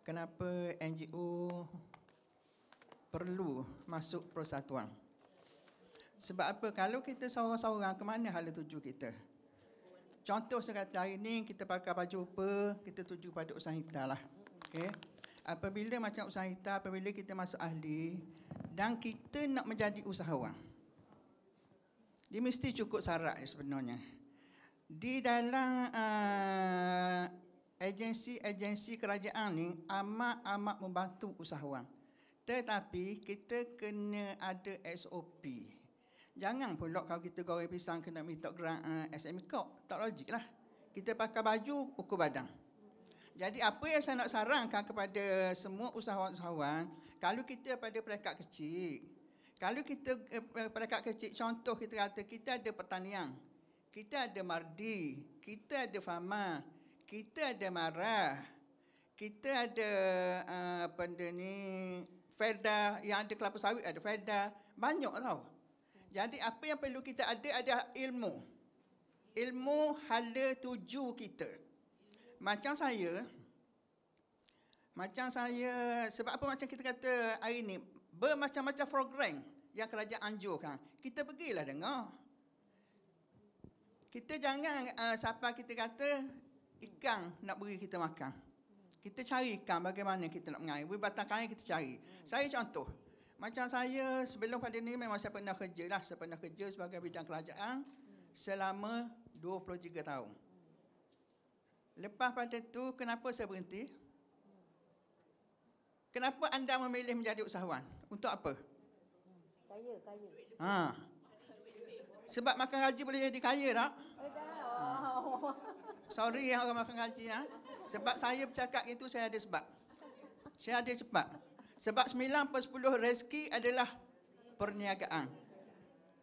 kenapa NGO perlu masuk persatuan. Sebab apa? Kalau kita seorang-seorang, ke mana hala tuju kita? Contoh sekata hari ini kita pakai baju apa, kita tuju pada usahaita lah. Okay? Apabila macam usahaita, apabila kita masuk ahli dan kita nak menjadi usahawan, dia mesti cukup syarat sebenarnya. Di dalam agensi-agensi kerajaan ni amat membantu usahawan. Tetapi kita kena ada SOP. Jangan pula kalau kita goreng pisang kena minta grant SME Corp. Tak logik lah. Kita pakai baju ukur badan. Jadi apa yang saya nak sarankan kepada semua usahawan-usahawan, kalau kita pada peringkat kecil, kalau kita peringkat kecil, contoh kita kata kita ada pertanian, kita ada mardi, kita ada fama, kita ada marah, kita ada Ferda, yang ada kelapa sawit ada Ferda, banyak tau. Jadi apa yang perlu kita ada ilmu. Ilmu hala tuju kita. Macam saya, sebab apa macam kita kata hari ni, bermacam-macam program yang kerajaan anjurkan. Kita pergilah dengar. Kita jangan siapa kita kata ikan nak beri kita makan. Kita cari ikan bagaimana kita nak mengair. Batang kain kita cari. Saya contoh. Macam saya sebelum pada ni memang saya pernah kerja lah. Saya pernah kerja sebagai bidang kerajaan selama 23 tahun. Lepas pada tu kenapa saya berhenti? Kenapa anda memilih menjadi usahawan? Untuk apa? Kaya. Sebab makan gaji boleh jadi kaya tak? Sorry yang orang makan gaji. Sebab saya bercakap itu saya ada sebab. Saya ada sebab. Sebab 9/10 rezeki adalah perniagaan.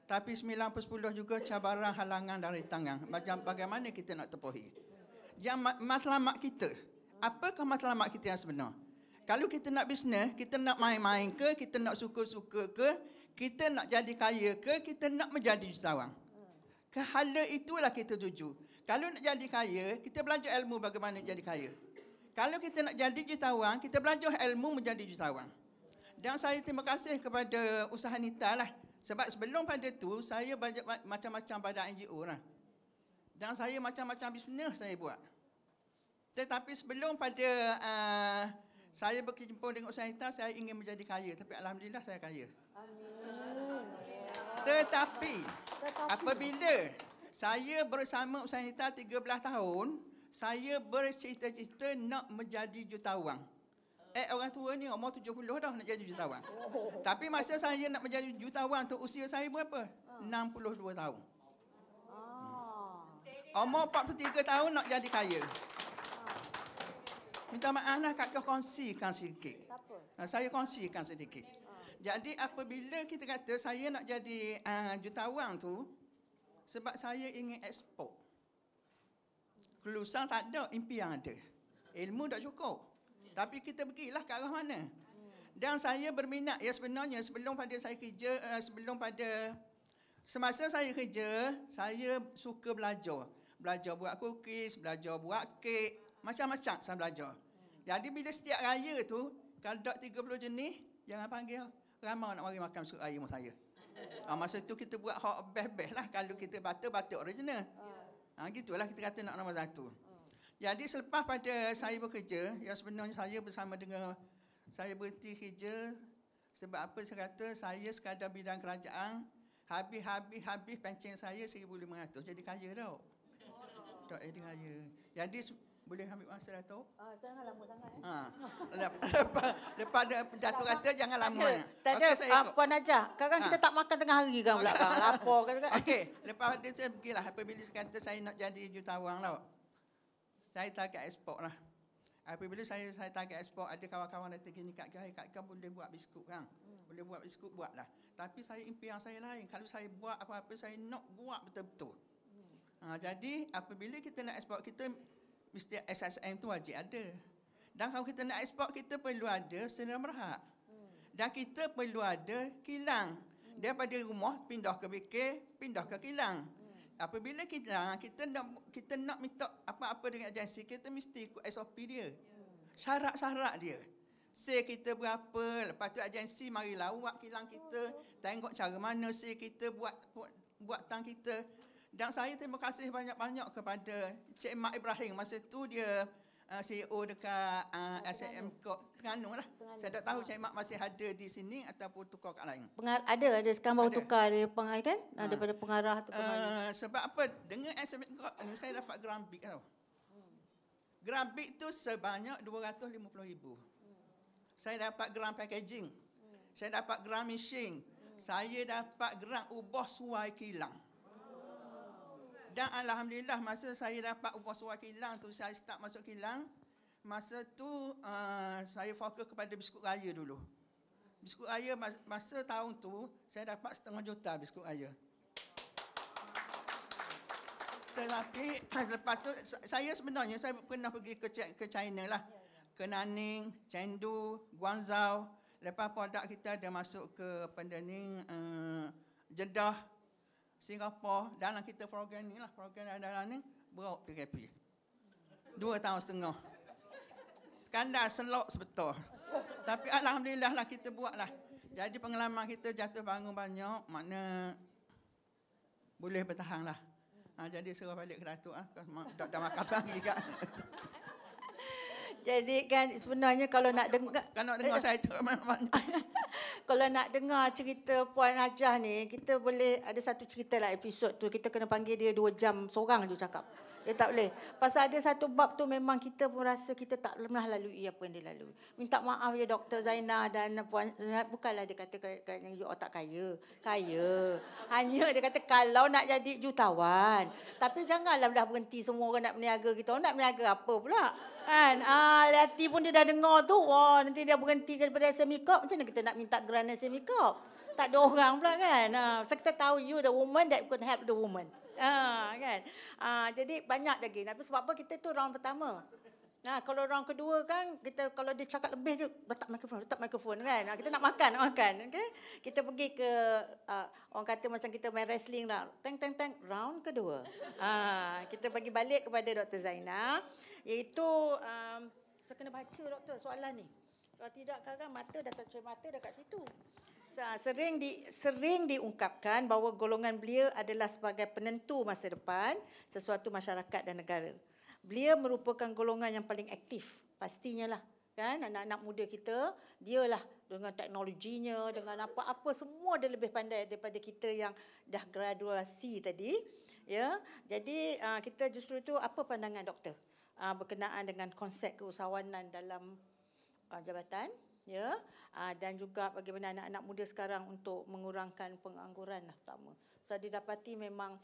Tapi 9/10 juga cabaran halangan dari tangan. Macam bagaimana kita nak tepuhi. Yang matlamat kita. Apakah matlamat kita yang sebenar? Kalau kita nak bisnes, kita nak main-main ke, kita nak suka-suka ke, kita nak jadi kaya ke, kita nak menjadi jutawan. Kehala itulah kita tuju. Kalau nak jadi kaya, kita belajar ilmu bagaimana jadi kaya. Kalau kita nak jadi jutawan, kita belajar ilmu menjadi jutawan. Dan saya terima kasih kepada usaha Nita lah. Sebab sebelum pada tu, saya banyak macam-macam pada NGO lah. Dan saya macam-macam bisnes saya buat. Tetapi sebelum pada saya berkecimpung dengan usaha Nita, saya ingin menjadi kaya. Tapi alhamdulillah saya kaya. Amin. Tetapi apabila saya bersama usaha Nita 13 tahun, saya bercita-cita nak menjadi jutawan. Orang tua ni umur 70 dah nak jadi jutawan. Tapi masa saya nak menjadi jutawan tu usia saya berapa? 62 tahun. Umur 43 tahun nak jadi kaya. Minta maaf lah kakak kongsikan sikit. Saya kongsikan sedikit. Jadi apabila kita kata saya nak jadi jutawan tu, sebab saya ingin ekspor. Kelulusan tak ada, impian ada. Ilmu tak cukup. Tapi kita pergilah ke arah mana. Dan saya berminat, ya sebenarnya sebelum pada saya kerja, semasa saya kerja, saya suka belajar. Belajar buat cookies, belajar buat kek, macam-macam saya belajar. Jadi bila setiap raya tu, kalau tak 30 jenis, jangan panggil ramai nak mari makan sup raya dengan saya. Masa tu kita buat hak best-best lah. Kalau kita batuk original. Gitulah kita kata nak nombor 1. Jadi selepas pada saya bekerja, yang sebenarnya saya bersama dengan, saya berhenti kerja sebab apa saya kata, saya sekadar bidang kerajaan, habis pencen saya 1,500. Jadi kaya tau. Tak jadi kaya. Jadi boleh ambil masa Datuk? Jangan lama sangat. Lepas Datuk kata jangan lama. Tak ada, Puan Najah. Kadang kita tak makan tengah hari kan pula. Lapar kan. Okey, lepas itu saya pergilah. Apabila saya kata saya nak jadi jutawan tau. Saya target ekspor lah. Apabila saya target ekspor, ada kawan-kawan datang gini, Kak boleh buat biskut kan? Boleh buat biskut, buatlah. Tapi saya impian saya lain. Kalau saya buat apa-apa, saya nak buat betul-betul. Jadi apabila kita nak ekspor, kita mesti SSM tu wajib ada. Dan kalau kita nak ekspor, kita perlu ada sendirian berhak. Dan kita perlu ada kilang. Daripada rumah pindah ke BK, pindah ke kilang. Apabila kita nak minta apa-apa dengan agensi, kita mesti ikut SOP dia. Syarat-syarat dia. Say kita berapa, lepas tu agensi marilah buat kilang kita, tengok cara mana say kita buat tang kita. Dan saya terima kasih banyak-banyak kepada Cik Mat Ibrahim. Masa tu dia CEO dekat SAM Terengganu lah. Saya tak tahu Cik Mat masih ada di sini ataupun tukar kat lain. Ada sekarang baru tukar dia pengarah kan? Daripada pengarah tu pengarah. Sebab apa? Dengan SAM ni saya dapat grant big tau. Grant big tu sebanyak 250,000. Saya dapat grant packaging. Saya dapat grant machine. Saya dapat grant ubah suai kilang. Dan alhamdulillah masa saya dapat ubah suai kilang tu, saya start masuk kilang. Masa tu saya fokus kepada biskut raya dulu. Biskut raya masa tahun tu saya dapat 500,000 juta biskut raya. Tetapi lepas tu saya sebenarnya saya pernah pergi ke China lah. Ke Nanning, Chengdu, Guangzhou. Lepas produk kita ada masuk ke Pendaning, Jeddah, Singapura. Dalam kita program ni lah, program dalam ni berok PKP. 2 tahun setengah. Kandar selok sebetul. Tapi alhamdulillah lah kita buat lah. Jadi pengalaman kita jatuh bangun banyak, makna boleh bertahan lah. Jadi serah balik ke Datuk lah. Dah makan lagi kan. Jadi kan sebenarnya kalau nak dengar, Kalau dengar saya banyak. kalau nak dengar cerita Puan Najah ni, kita boleh ada satu cerita lah episod tu. Kita kena panggil dia 2 jam seorang je cakap. Dia tak boleh. Pasal ada satu bab tu memang kita pun rasa kita tak pernah lalui apa yang dia lalui. Minta maaf ya Dr. Zainal dan Puan, bukanlah dia kata you otak kaya. Kaya. Hanya dia kata kalau nak jadi jutawan. Tapi janganlah dah berhenti semua orang nak berniaga kita. Orang nak berniaga apa pula? Kan? Hati pun dia dah dengar tu. Wah, nanti dia berhenti daripada SME Corp. Macam mana kita nak minta grant SME Corp? Tak ada orang pula kan. So kita tahu you the woman that could help the woman. Kan. Jadi banyak lagi. Tapi sebab apa kita tu round pertama. Kalau round kedua kan kita kalau dia cakap lebih je letak mikrofon kan. Kita nak makan okey. Kita pergi ke orang kata macam kita main wrestling lah. Teng round kedua. Kita bagi balik kepada Dr. Zainal iaitu saya kena baca doktor soalan ni. Kalau tidak kadang mata dah tercuai mata dah kat situ. Sering diungkapkan bahawa golongan belia adalah sebagai penentu masa depan sesuatu masyarakat dan negara. Belia merupakan golongan yang paling aktif, pastinya lah. Kan? Anak-anak muda kita, dialah dengan teknologinya, dengan apa-apa, semua dia lebih pandai daripada kita yang dah graduasi tadi. Ya, jadi kita justru itu, apa pandangan doktor berkenaan dengan konsep keusahawanan dalam jabatan? Ya, dan juga bagaimana anak-anak muda sekarang untuk mengurangkan pengangguran lah pertama. Saya didapati memang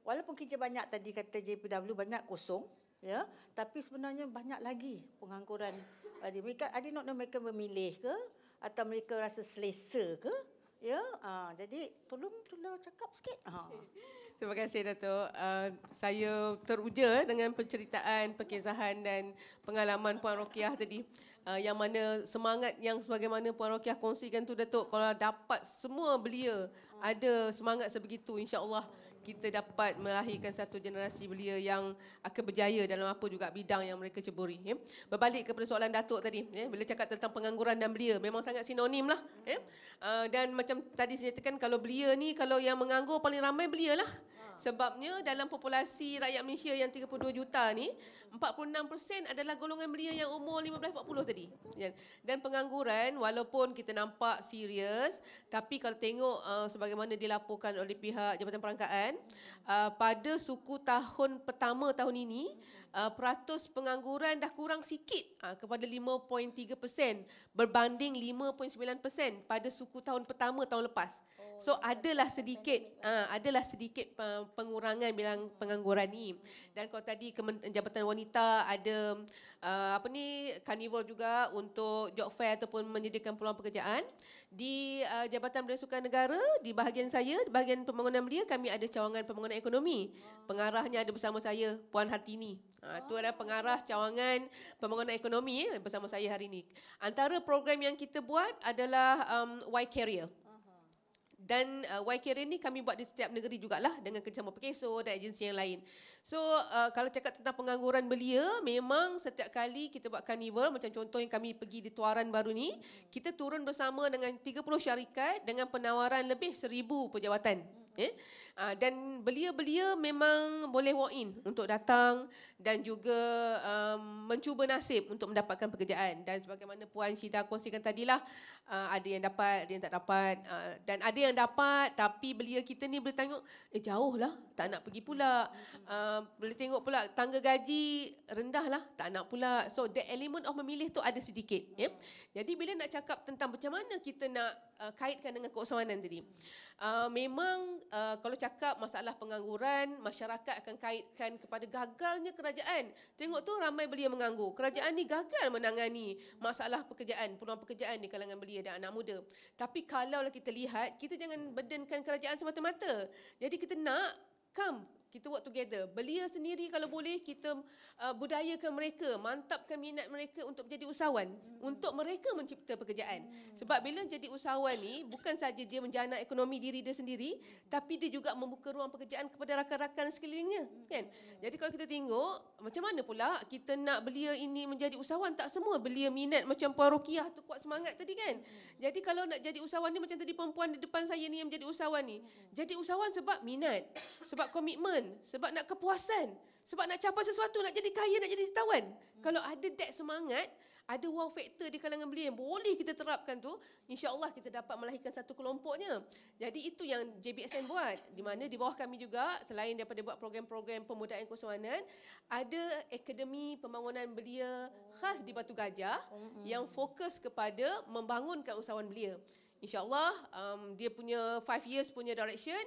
walaupun kerja banyak tadi kata JPW banyak kosong, ya, tapi sebenarnya banyak lagi pengangguran. Mereka memilih ke atau mereka rasa selesa ke? Ya, jadi tolong cakap sikit. Terima kasih Datuk. Saya teruja dengan penceritaan, perkisahan dan pengalaman Puan Rokiah tadi. Yang mana semangat yang sebagaimana Puan Rokiah kongsikan tu Datuk, kalau dapat semua belia ada semangat sebegitu, insya-Allah kita dapat melahirkan satu generasi belia yang akan berjaya dalam apa juga bidang yang mereka ceburi. Berbalik kepada soalan Datuk tadi, bila cakap tentang pengangguran dan belia, memang sangat sinonim lah. Dan macam tadi saya nyatakan, kalau belia ni, kalau yang menganggur paling ramai belia lah. Sebabnya dalam populasi rakyat Malaysia yang 32 juta ni, 46% adalah golongan belia yang umur 15-40 tadi. Dan pengangguran, walaupun kita nampak serius, tapi kalau tengok sebagaimana dilaporkan oleh pihak Jabatan Perangkaan, pada suku tahun pertama tahun ini, peratus pengangguran dah kurang sikit kepada 5.3% berbanding 5.9% pada suku tahun pertama tahun lepas. So adalah sedikit pengurangan bilang pengangguran ni. Dan kalau tadi Jabatan Wanita ada karnival juga untuk job fair ataupun menyediakan peluang pekerjaan. Di Jabatan Belia Sukan Negara, di bahagian saya, di bahagian pembangunan belia, kami ada cawangan pembangunan ekonomi. Pengarahnya ada bersama saya, Puan Hartini. Itu adalah pengarah cawangan pembangunan ekonomi bersama saya hari ini. Antara program yang kita buat adalah Y-Carrier. Dan Y-Carrier ni kami buat di setiap negeri jugalah dengan kerjasama PKSO dan agensi yang lain. So kalau cakap tentang pengangguran belia, memang setiap kali kita buat karnival, macam contoh yang kami pergi di Tuaran baru ni, kita turun bersama dengan 30 syarikat dengan penawaran lebih 1,000 pejawatan. Dan belia-belia memang boleh walk in untuk datang dan juga mencuba nasib untuk mendapatkan pekerjaan. Dan sebagaimana Puan Syida kongsikan tadilah, ada yang dapat, ada yang tak dapat. Dan ada yang dapat tapi belia kita ni boleh tengok, jauh lah, tak nak pergi pula. Boleh tengok pula tangga gaji rendah lah, tak nak pula. So the element of memilih tu ada sedikit. Jadi bila nak cakap tentang macam mana kita nak kaitkan dengan keusahawanan tadi, memang kalau cakap masalah pengangguran, masyarakat akan kaitkan kepada gagalnya kerajaan. Tengok tu ramai belia menganggur. Kerajaan ni gagal menangani masalah pekerjaan, peluang pekerjaan di kalangan belia dan anak muda. Tapi kalaulah kita lihat, kita jangan burdenkan kerajaan semata-mata. Jadi kita nak kita work together. Belia sendiri kalau boleh kita budayakan mereka, mantapkan minat mereka untuk menjadi usahawan, untuk mereka mencipta pekerjaan. Sebab bila jadi usahawan ni bukan saja dia menjana ekonomi diri dia sendiri, tapi dia juga membuka ruang pekerjaan kepada rakan-rakan sekelilingnya, kan? Jadi kalau kita tengok macam mana pula kita nak belia ini menjadi usahawan, tak semua belia minat macam Puan Rokiah tu kuat semangat tadi, kan? Jadi kalau nak jadi usahawan ni, macam tadi perempuan di depan saya ni yang menjadi usahawan ni, jadi usahawan sebab minat, sebab komitmen. achievement, sebab nak kepuasan, sebab nak capai sesuatu, nak jadi kaya, nak jadi jutawan. Kalau ada that semangat, ada wow factor di kalangan belia yang boleh kita terapkan tu, insya-Allah kita dapat melahirkan satu kelompoknya. Jadi itu yang JBSN buat, di mana di bawah kami juga selain daripada buat program-program pemudaan kesusahanan, ada Akademi Pembangunan Belia khas di Batu Gajah yang fokus kepada membangunkan usahawan belia. InsyaAllah dia punya 5 years punya direction.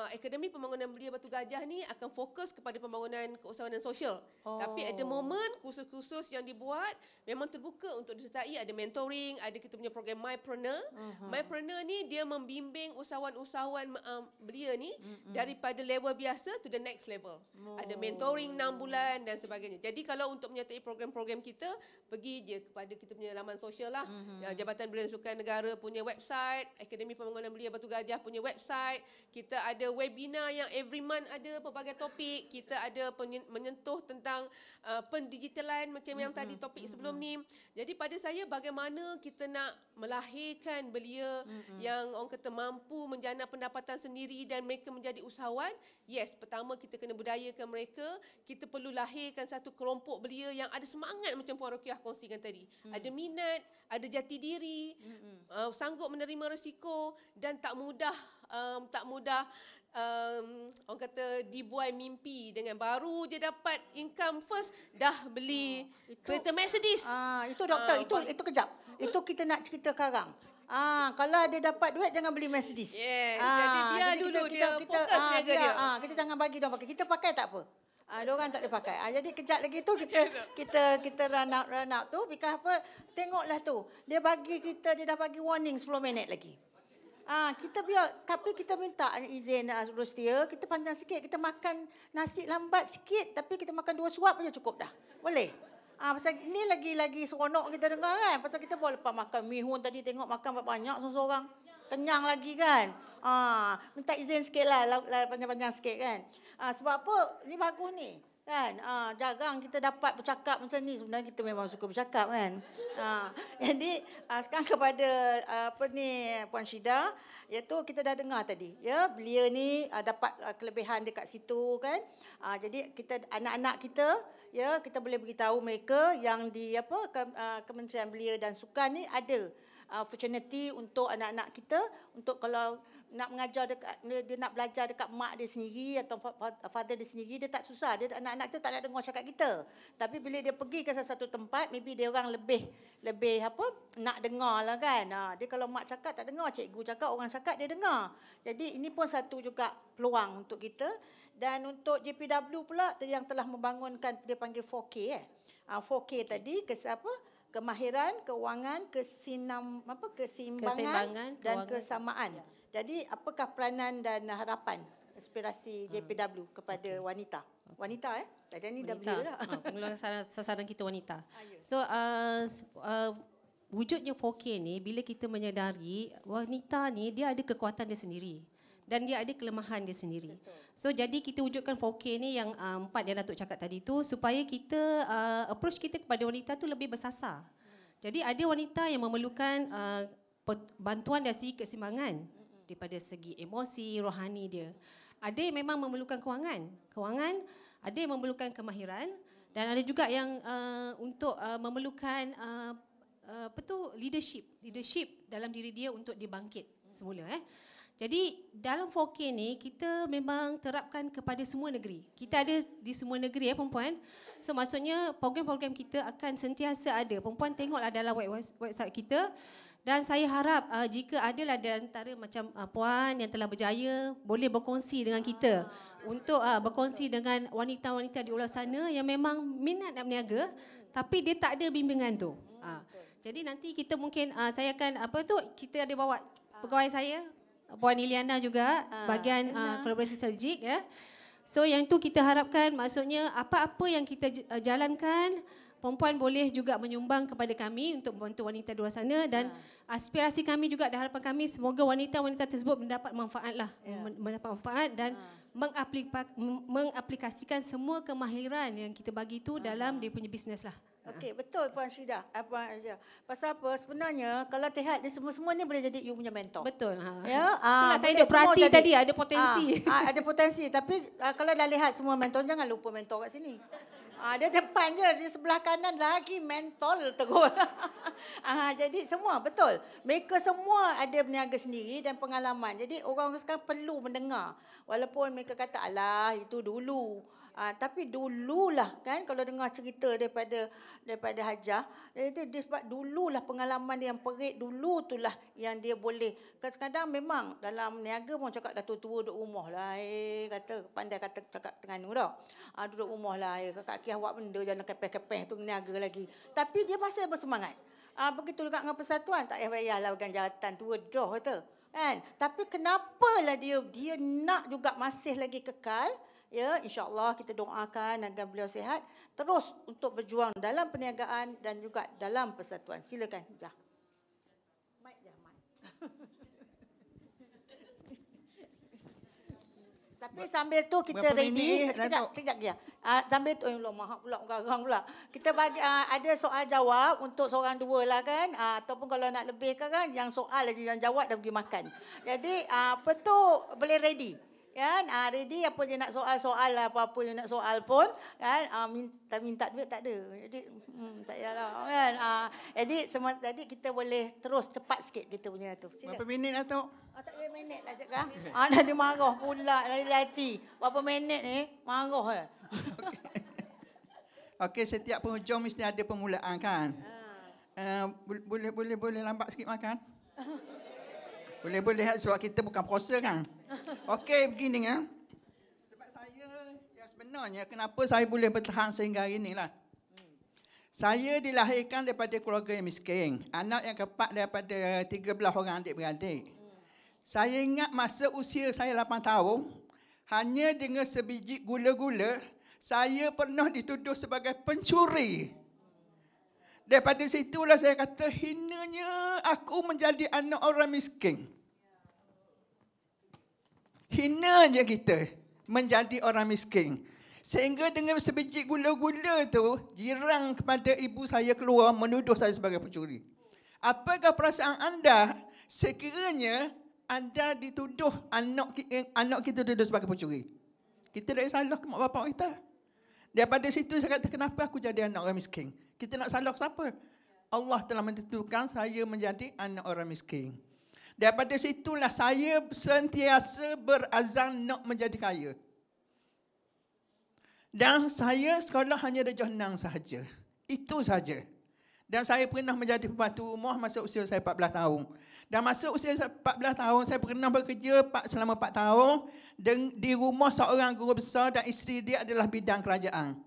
Akademi Pembangunan Belia Batu Gajah ni akan fokus kepada pembangunan keusahawanan sosial. Tapi ada momen kursus-kursus yang dibuat memang terbuka untuk disertai. Ada mentoring, ada kita punya program MyPreneur. MyPreneur ni dia membimbing usahawan-usahawan belia ni daripada level biasa to the next level. Ada mentoring 6 bulan dan sebagainya. Jadi kalau untuk menyertai program-program kita, pergi je kepada kita punya laman sosial lah. Jabatan Belia dan Sukan Negara punya website, Akademi Pembangunan Belia Batu Gajah punya website. Kita ada webinar yang every month ada pelbagai topik. Kita ada menyentuh tentang pendigitalan macam yang tadi topik sebelum ni. Jadi pada saya bagaimana kita nak melahirkan belia yang orang kata mampu menjana pendapatan sendiri dan mereka menjadi usahawan. Yes, pertama kita kena budayakan mereka. Kita perlu lahirkan satu kelompok belia yang ada semangat macam Puan Rukiah kongsikan tadi. Ada minat, ada jati diri, sanggup menerima risiko dan tak mudah orang kata dibuai mimpi dengan baru je dapat income first dah beli kereta Mercedes. Itu doktor, itu kejap. Itu kita nak cerita sekarang. Kalau ada dapat duit jangan beli Mercedes. Jadi biar dulu dia fokus niaga dia. Kita jangan bagi dia pakai. Kita pakai tak apa. Diorang tak boleh pakai. Jadi kejap lagi tu kita run out tu, because apa? Tengoklah tu. Dia dah bagi warning 10 minit lagi. Kita biar, tapi kita minta izin Rustia, kita panjang sikit, kita makan nasi lambat sikit, tapi kita makan 2 suap saja cukup dah. Boleh? Pasal ni lagi seronok kita dengar kan. Pasal kita boleh lepas makan mihun tadi, tengok makan banyak seorang-seorang. Kenyang lagi kan. Minta izin sikit lah panjang-panjang sikit kan. Sebab apa? Ni bagus ni. Kan? Jarang kita dapat bercakap macam ni. Sebenarnya kita memang suka bercakap kan. Jadi sekarang kepada Puan Syida, iaitu kita dah dengar tadi, ya, belia ni dapat kelebihan dekat situ kan. Jadi kita anak-anak kita, ya, kita boleh beritahu mereka yang di Kementerian Belia dan Sukan ni ada opportunity untuk anak-anak kita, untuk kalau nak mengajar dia nak belajar dekat mak dia sendiri atau father dia sendiri, dia tak susah. Dia anak-anak kita tak nak dengar cakap kita. Tapi bila dia pergi ke satu tempat, maybe dia orang lebih nak dengar lah kan. Dia kalau mak cakap tak dengar, cikgu cakap, orang cakap dia dengar. Jadi ini pun satu juga peluang untuk kita. Dan untuk JPW pula yang telah membangunkan, dia panggil 4K 4K tadi kemahiran, kewangan, keseimbangan dan kesamaan. Jadi apakah peranan dan harapan aspirasi JPW kepada wanita? Wanita tadi ni dah belia dah. Pengeluaran sasaran kita wanita. So wujudnya 4K ni, bila kita menyedari wanita ni dia ada kekuatan dia sendiri dan dia ada kelemahan dia sendiri. So jadi kita wujudkan 4K ni yang 4 yang Datuk cakap tadi tu, supaya kita approach kita kepada wanita tu lebih bersasar. Jadi ada wanita yang memerlukan bantuan dari segi keseimbangan daripada segi emosi, rohani dia. Ada yang memang memerlukan kewangan, ada yang memerlukan kemahiran, dan ada juga yang untuk memerlukan leadership dalam diri dia untuk dibangkit semula. Jadi dalam 4K ni kita memang terapkan kepada semua negeri. Kita ada di semua negeri perempuan. So maksudnya program-program kita akan sentiasa ada. Perempuan tengoklah dalam website kita. Dan saya harap jika adalah di antara macam puan yang telah berjaya, boleh berkongsi dengan kita untuk berkongsi dengan wanita-wanita di luar sana yang memang minat nak berniaga tapi dia tak ada bimbingan tu. Jadi nanti kita mungkin saya akan kita ada bawa pegawai saya, Puan Iliana juga, bahagian kolaborasi strategik ya. So yang tu kita harapkan, maksudnya apa-apa yang kita jalankan, perempuan boleh juga menyumbang kepada kami untuk membantu wanita di luar sana, dan aspirasi kami juga dan harapan kami semoga wanita-wanita tersebut mendapat manfaat mendapat manfaat dan mengaplikasikan semua kemahiran yang kita bagi tu dalam dia punya bisnes lah. Okey, betul Puan Syida. Puan Syida. Pasal apa? Sebenarnya kalau Tehad ni semua ni boleh jadi you punya mentor. Betul. Ya, Itulah saya boleh duk perhati semua jadi. tadi ada potensi. Ada potensi, tapi kalau dah lihat semua mentor, jangan lupa mentor kat sini. Dia depan je, di sebelah kanan lagi mentor terus. Jadi semua betul. Mereka semua ada berniaga sendiri dan pengalaman. Jadi orang sekarang perlu mendengar. Walaupun mereka kata alah itu dulu. Tapi dululah kan kalau dengar cerita daripada Hajah, dia sebab dululah pengalaman dia yang perit dulu itulah yang dia boleh. Kadang-kadang memang dalam niaga pun cakap dah tua-tua duduk rumah lah. Kata pandai kata cakap Terengganu dah. Duduk rumah lah. Kakak Ki awak benda jangan kepeh-kepeh tu niaga lagi. Tapi dia masih bersemangat. Begitu juga dengan persatuan, tak payahlah pegang jawatan tua dah kata. Kan? Tapi kenapalah dia nak juga masih lagi kekal. Ya, insya-Allah kita doakan agar beliau sihat terus untuk berjuang dalam perniagaan dan juga dalam persatuan. Silakan, Jah. Mic Jah, mic. Tapi sambil tu kita Berapa ready. minit, Sekejap dia. Sambil tu Allah mahak pula garang pula. Kita bagi ada soal jawab untuk seorang dua lah kan. Ataupun kalau nak lebihkan kan yang soal aja yang jawab dah pergi makan. Jadi apa tu boleh ready. Kan, ready apa je nak soal-soal lah, apa-apa yang nak soal pun kan, minta duit tak ada. Jadi tak payahlah kan. Jadi kita boleh terus cepat sikit kita punya tu. Sila. Berapa minit Datuk? Tak payah minit lah cakap. Dah dia marah pula lelaki. Berapa minit ni? Marah Okey, setiap penghujung mesti ada permulaan kan? Boleh lambat sikit makan? Boleh sebab kita bukan puasa kan? Okey, begini ya. Sebab saya sebenarnya kenapa saya boleh bertahan sehingga hari inilah. Saya dilahirkan daripada keluarga yang miskin. Anak yang keempat daripada 13 orang adik-beradik. Saya ingat masa usia saya 8 tahun, hanya dengan sebiji gula-gula, saya pernah dituduh sebagai pencuri. Daripada situlah saya kata, hinanya aku menjadi anak orang miskin. Hina je kita menjadi orang miskin. Sehingga dengan sebiji gula-gula tu, jiran kepada ibu saya keluar menuduh saya sebagai pencuri. Apakah perasaan anda sekiranya anda dituduh anak kita dituduh sebagai pencuri? Kita tak salah ke mak bapak kita. Daripada situ saya kata, kenapa aku jadi anak orang miskin? Kita nak salah siapa? Allah telah menentukan saya menjadi anak orang miskin. Daripada situlah saya sentiasa berazam nak menjadi kaya. Dan saya sekolah hanya darjah 6 sahaja. Itu sahaja. Dan saya pernah menjadi pembantu rumah masa usia saya 14 tahun. Dan masa usia saya 14 tahun, saya pernah bekerja selama 4 tahun di rumah seorang guru besar dan isteri dia adalah bidang kerajaan.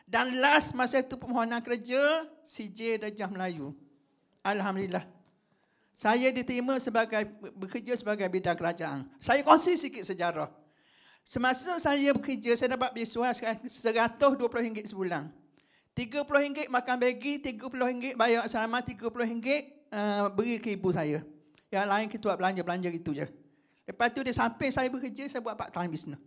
Dan last masa itu permohonan kerja, CJ Darjah Melayu. Alhamdulillah. Saya diterima bekerja sebagai bidang kerajaan. Saya kongsi sikit sejarah. Semasa saya bekerja, saya dapat beasiswa RM120 sebulan. RM30 makan bagi, RM30 bayar asrama, RM30 beri ke ibu saya. Yang lain kita buat belanja-belanja gitu je. Lepas tu dia sampai saya bekerja, saya buat part-time business.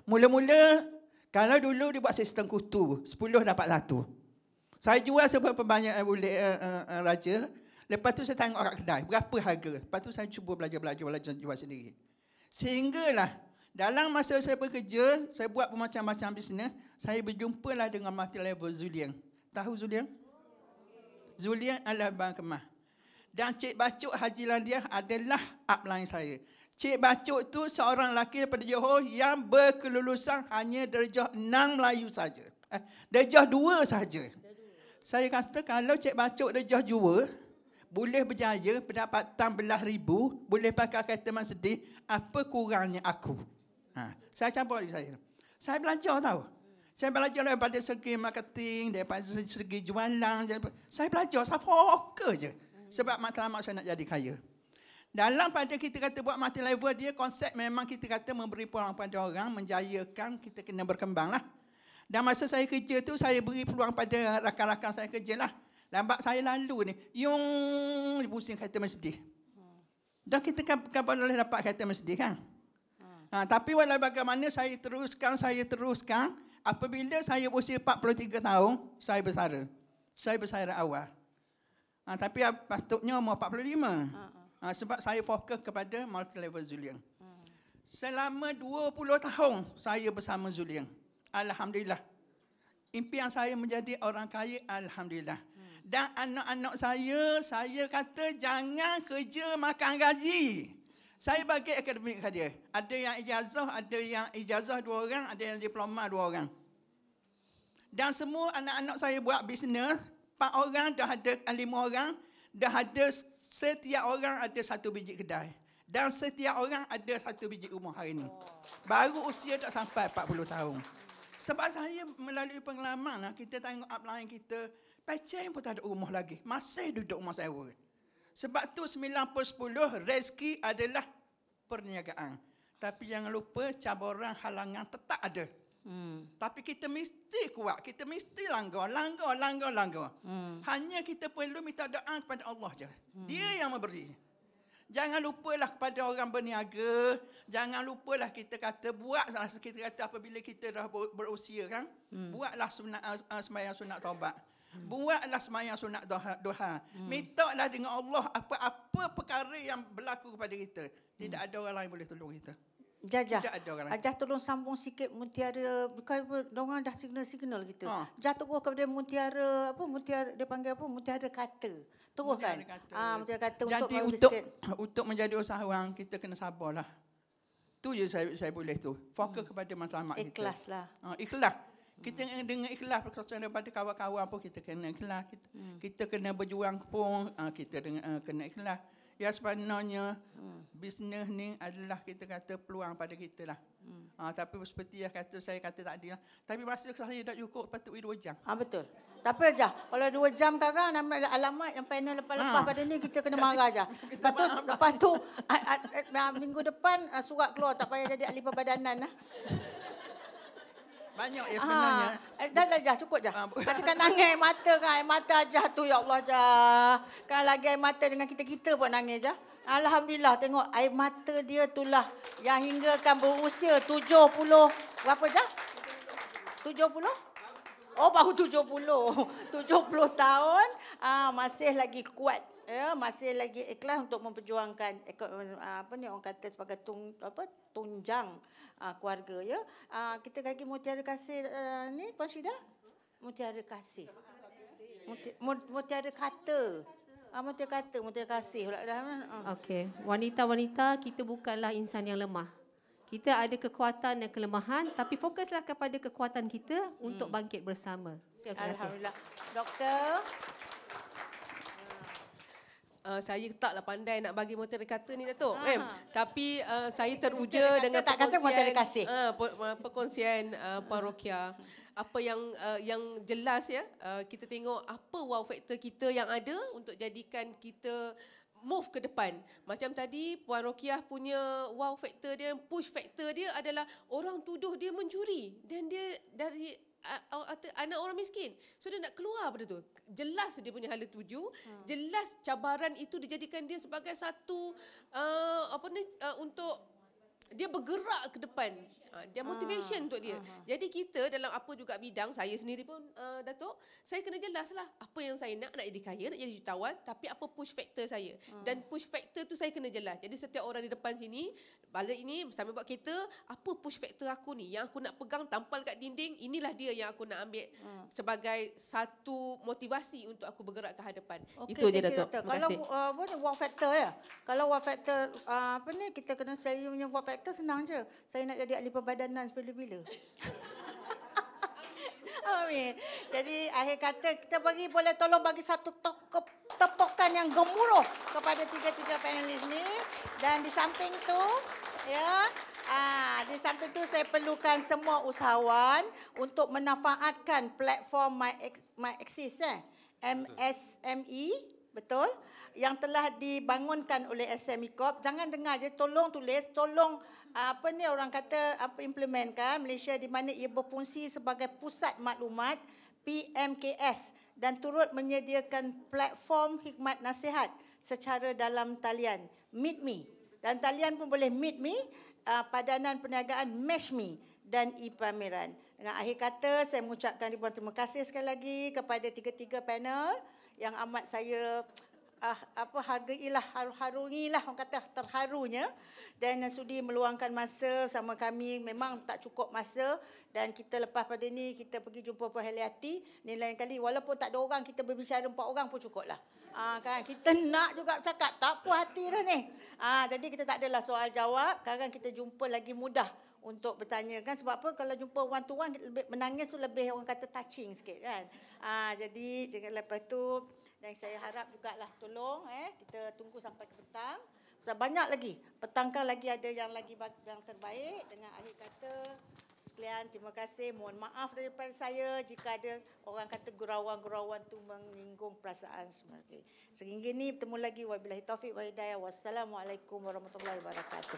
Mula-mula, kalau dulu dia buat sistem kutu, 10 dapat 1. Saya jual seberapa banyak boleh raja. Lepas tu saya tengok kat kedai, berapa harga. Lepas tu saya cuba belajar jual sendiri. Sehinggalah, dalam masa saya bekerja, saya buat macam-macam bisnes, saya berjumpalah dengan multi-level Zulian. Tahu Zulian? Zulian adalah Bang Kemah. Dan Cik Bacuk Haji Landiah adalah upline saya. Cik Bacuk tu seorang lelaki daripada Johor yang berkelulusan hanya darjah 6 Melayu saja. Darjah 2 saja. Saya kata kalau Cik Bacuk darjah 2, boleh berjaya, pendapatan belah ribu, boleh pakai kereta Mercedes, apa kurangnya aku? Saya campur diri saya. Saya belajar tahu. Saya belajar daripada segi marketing, daripada segi jualan. Saya belajar, saya fokus je. Sebab matlamat saya nak jadi kaya. Dalam pada kita kata buat multi level dia, konsep memang kita kata memberi peluang pada orang, menjayakan, kita kena berkembang lah. Dan masa saya kerja tu, saya beri peluang pada rakan-rakan saya kerja lah. Lambat saya lalu ni, pusing kereta Mercedes. Dan kita kan boleh dapat kereta Mercedes kan? Tapi walau bagaimana saya teruskan, Apabila saya berusia 43 tahun, saya bersara. Saya bersara awal. Tapi patutnya umur 45. Sebab saya fokus kepada multi-level Zulian. Selama 20 tahun saya bersama Zulian. Alhamdulillah. Impian saya menjadi orang kaya, alhamdulillah. Dan anak-anak saya kata jangan kerja makan gaji. Saya bagi akademik dia. Ada yang ijazah 2 orang, ada yang diploma 2 orang. Dan semua anak-anak saya buat bisnes, 4 orang dah ada 5 orang, dah ada setiap orang ada 1 biji kedai. Dan setiap orang ada 1 biji rumah hari ini. Baru usia tak sampai 40 tahun. Sebab saya melalui pengalaman, kita tengok upline kita, pecah pun tak ada rumah lagi. Masih duduk rumah sewa. Sebab tu 90-10 rezeki adalah perniagaan. Tapi jangan lupa cabaran halangan tetap ada. Tapi kita mesti kuat, kita mesti langgar. Hanya kita perlu minta doa kepada Allah je. Dia yang memberi. Jangan lupalah kepada orang berniaga, jangan lupalah kita kata apabila kita dah berusia kan, buatlah sembahyang sunat taubat. Buatlah sembahyang sunat duha. Mintalah dengan Allah apa perkara yang berlaku kepada kita. Tidak ada orang lain boleh tolong kita. Jajah, Ajah tolong sambung sikit mutiara, bukan orang dah signal kita. Jah terus kepada mutiara, dia panggil apa? Mutiara kata. Terus kan? Mutiara kata jadi untuk menjadi usahawan, kita kena sabarlah. Tu je saya boleh tu. Fokus kepada matlamat kita. Ikhlaslah. Ikhlas. Kita dengan ikhlas perkara daripada kawan-kawan pun kita kena ikhlas. Kita kena berjuang pun kita kena ikhlas. Ya sebenarnya bisnes ni adalah kita kata peluang pada kita lah. Tapi seperti yang saya kata tadi lah. Tapi masa saya tak cukup patut 2 jam. Betul. Tapi aja, kalau 2 jam sekarang alamat yang panel lepas-lepas pada ni kita kena marah aja. Lepas tu minggu depan surat keluar tak payah jadi ahli perbadanan lah. Banyak ya sebenarnya. Dah cukup je. Katakan nangis air mata kan. Air mata Jah tu ya Allah Jah. Kan lagi air mata dengan kita pun nangis Jah. Alhamdulillah tengok air mata dia itulah yang hinggakan berusia 70. Berapa Jah? 70? Oh baru 70. 70 tahun masih lagi kuat. Ya, masih lagi ikhlas untuk memperjuangkan orang kata sebagai tunjang keluarga ya. Kita bagi mutiara kasih ni Puan Syida. Mutiara kasih. Mutiara kata. Mutiara kasih. Okey, wanita-wanita kita bukanlah insan yang lemah. Kita ada kekuatan dan kelemahan, tapi fokuslah kepada kekuatan kita untuk bangkit bersama. Alhamdulillah. Doktor. Saya taklah pandai nak bagi mutiara kata ni Datuk. Tapi saya teruja dengan perkongsian Puan Rokia. Apa yang jelas ya, kita tengok apa wow factor kita yang ada untuk jadikan kita move ke depan. Macam tadi Puan Rokiah punya wow factor dia, push factor dia adalah orang tuduh dia mencuri dan dia dari anak orang miskin. So dia nak keluar pada tu. Jelas dia punya hala tuju, jelas cabaran itu dijadikan dia sebagai satu untuk dia bergerak ke depan. Dia motivation untuk dia. Jadi kita dalam apa juga bidang, saya sendiri pun Datuk, saya kena jelaslah apa yang saya nak jadi kaya, nak jadi jutawan, tapi apa push factor saya. Dan push factor tu saya kena jelas. Jadi setiap orang di depan sini, balik ini sambil buat kereta, apa push factor aku ni yang aku nak pegang tampal kat dinding, inilah dia yang aku nak ambil sebagai satu motivasi untuk aku bergerak ke hadapan. Itu je Datuk. Terima kasih. Kalau wow factor ya. Kalau wow factor kita kena saya punya wow factor senang je. Saya nak jadi ahli perbadanan bila-bila. Amin. Jadi akhir kata kita boleh tolong bagi satu tepukan yang gemuruh kepada tiga-tiga panelis ni. Dan di samping tu di samping tu saya perlukan semua usahawan untuk memanfaatkan platform MyAxis MSME, betul? Yang telah dibangunkan oleh SME Corp. Jangan dengar je, tolong tulis, tolong orang kata implementkan Malaysia di mana ia berfungsi sebagai pusat maklumat PMKS dan turut menyediakan platform hikmat nasihat secara dalam talian Meet Me. Dan talian pun boleh Meet Me, padanan perniagaan Match Me dan ipameran. Dengan akhir kata, saya mengucapkan ribuan terima kasih sekali lagi kepada tiga-tiga panel yang amat saya hargailah, harungilah, orang kata terharunya, dan sudi meluangkan masa sama kami. Memang tak cukup masa, dan kita lepas pada ni kita pergi jumpa Puan Heliati ni lain kali, walaupun tak ada orang, kita berbicara 4 orang pun cukup lah. Kan kita nak juga bercakap, tak puas hati dah ni. Jadi kita tak adalah soal jawab, kadang kita jumpa lagi mudah untuk bertanya kan, sebab apa, kalau jumpa one to one menangis tu lebih, orang kata, touching sikit kan. Jadi lepas tu, dan saya harap jugalah tolong kita tunggu sampai ke petang. Sebab banyak lagi, petang kan lagi ada yang terbaik. Dengan akhir kata sekalian, terima kasih. Mohon maaf daripada saya jika ada orang kata gurauan-gurauan tu menyinggung perasaan sebenarnya. Sehingga ni bertemu lagi. Wabillahi taufiq wa hidayah. Wassalamualaikum warahmatullahi wabarakatuh.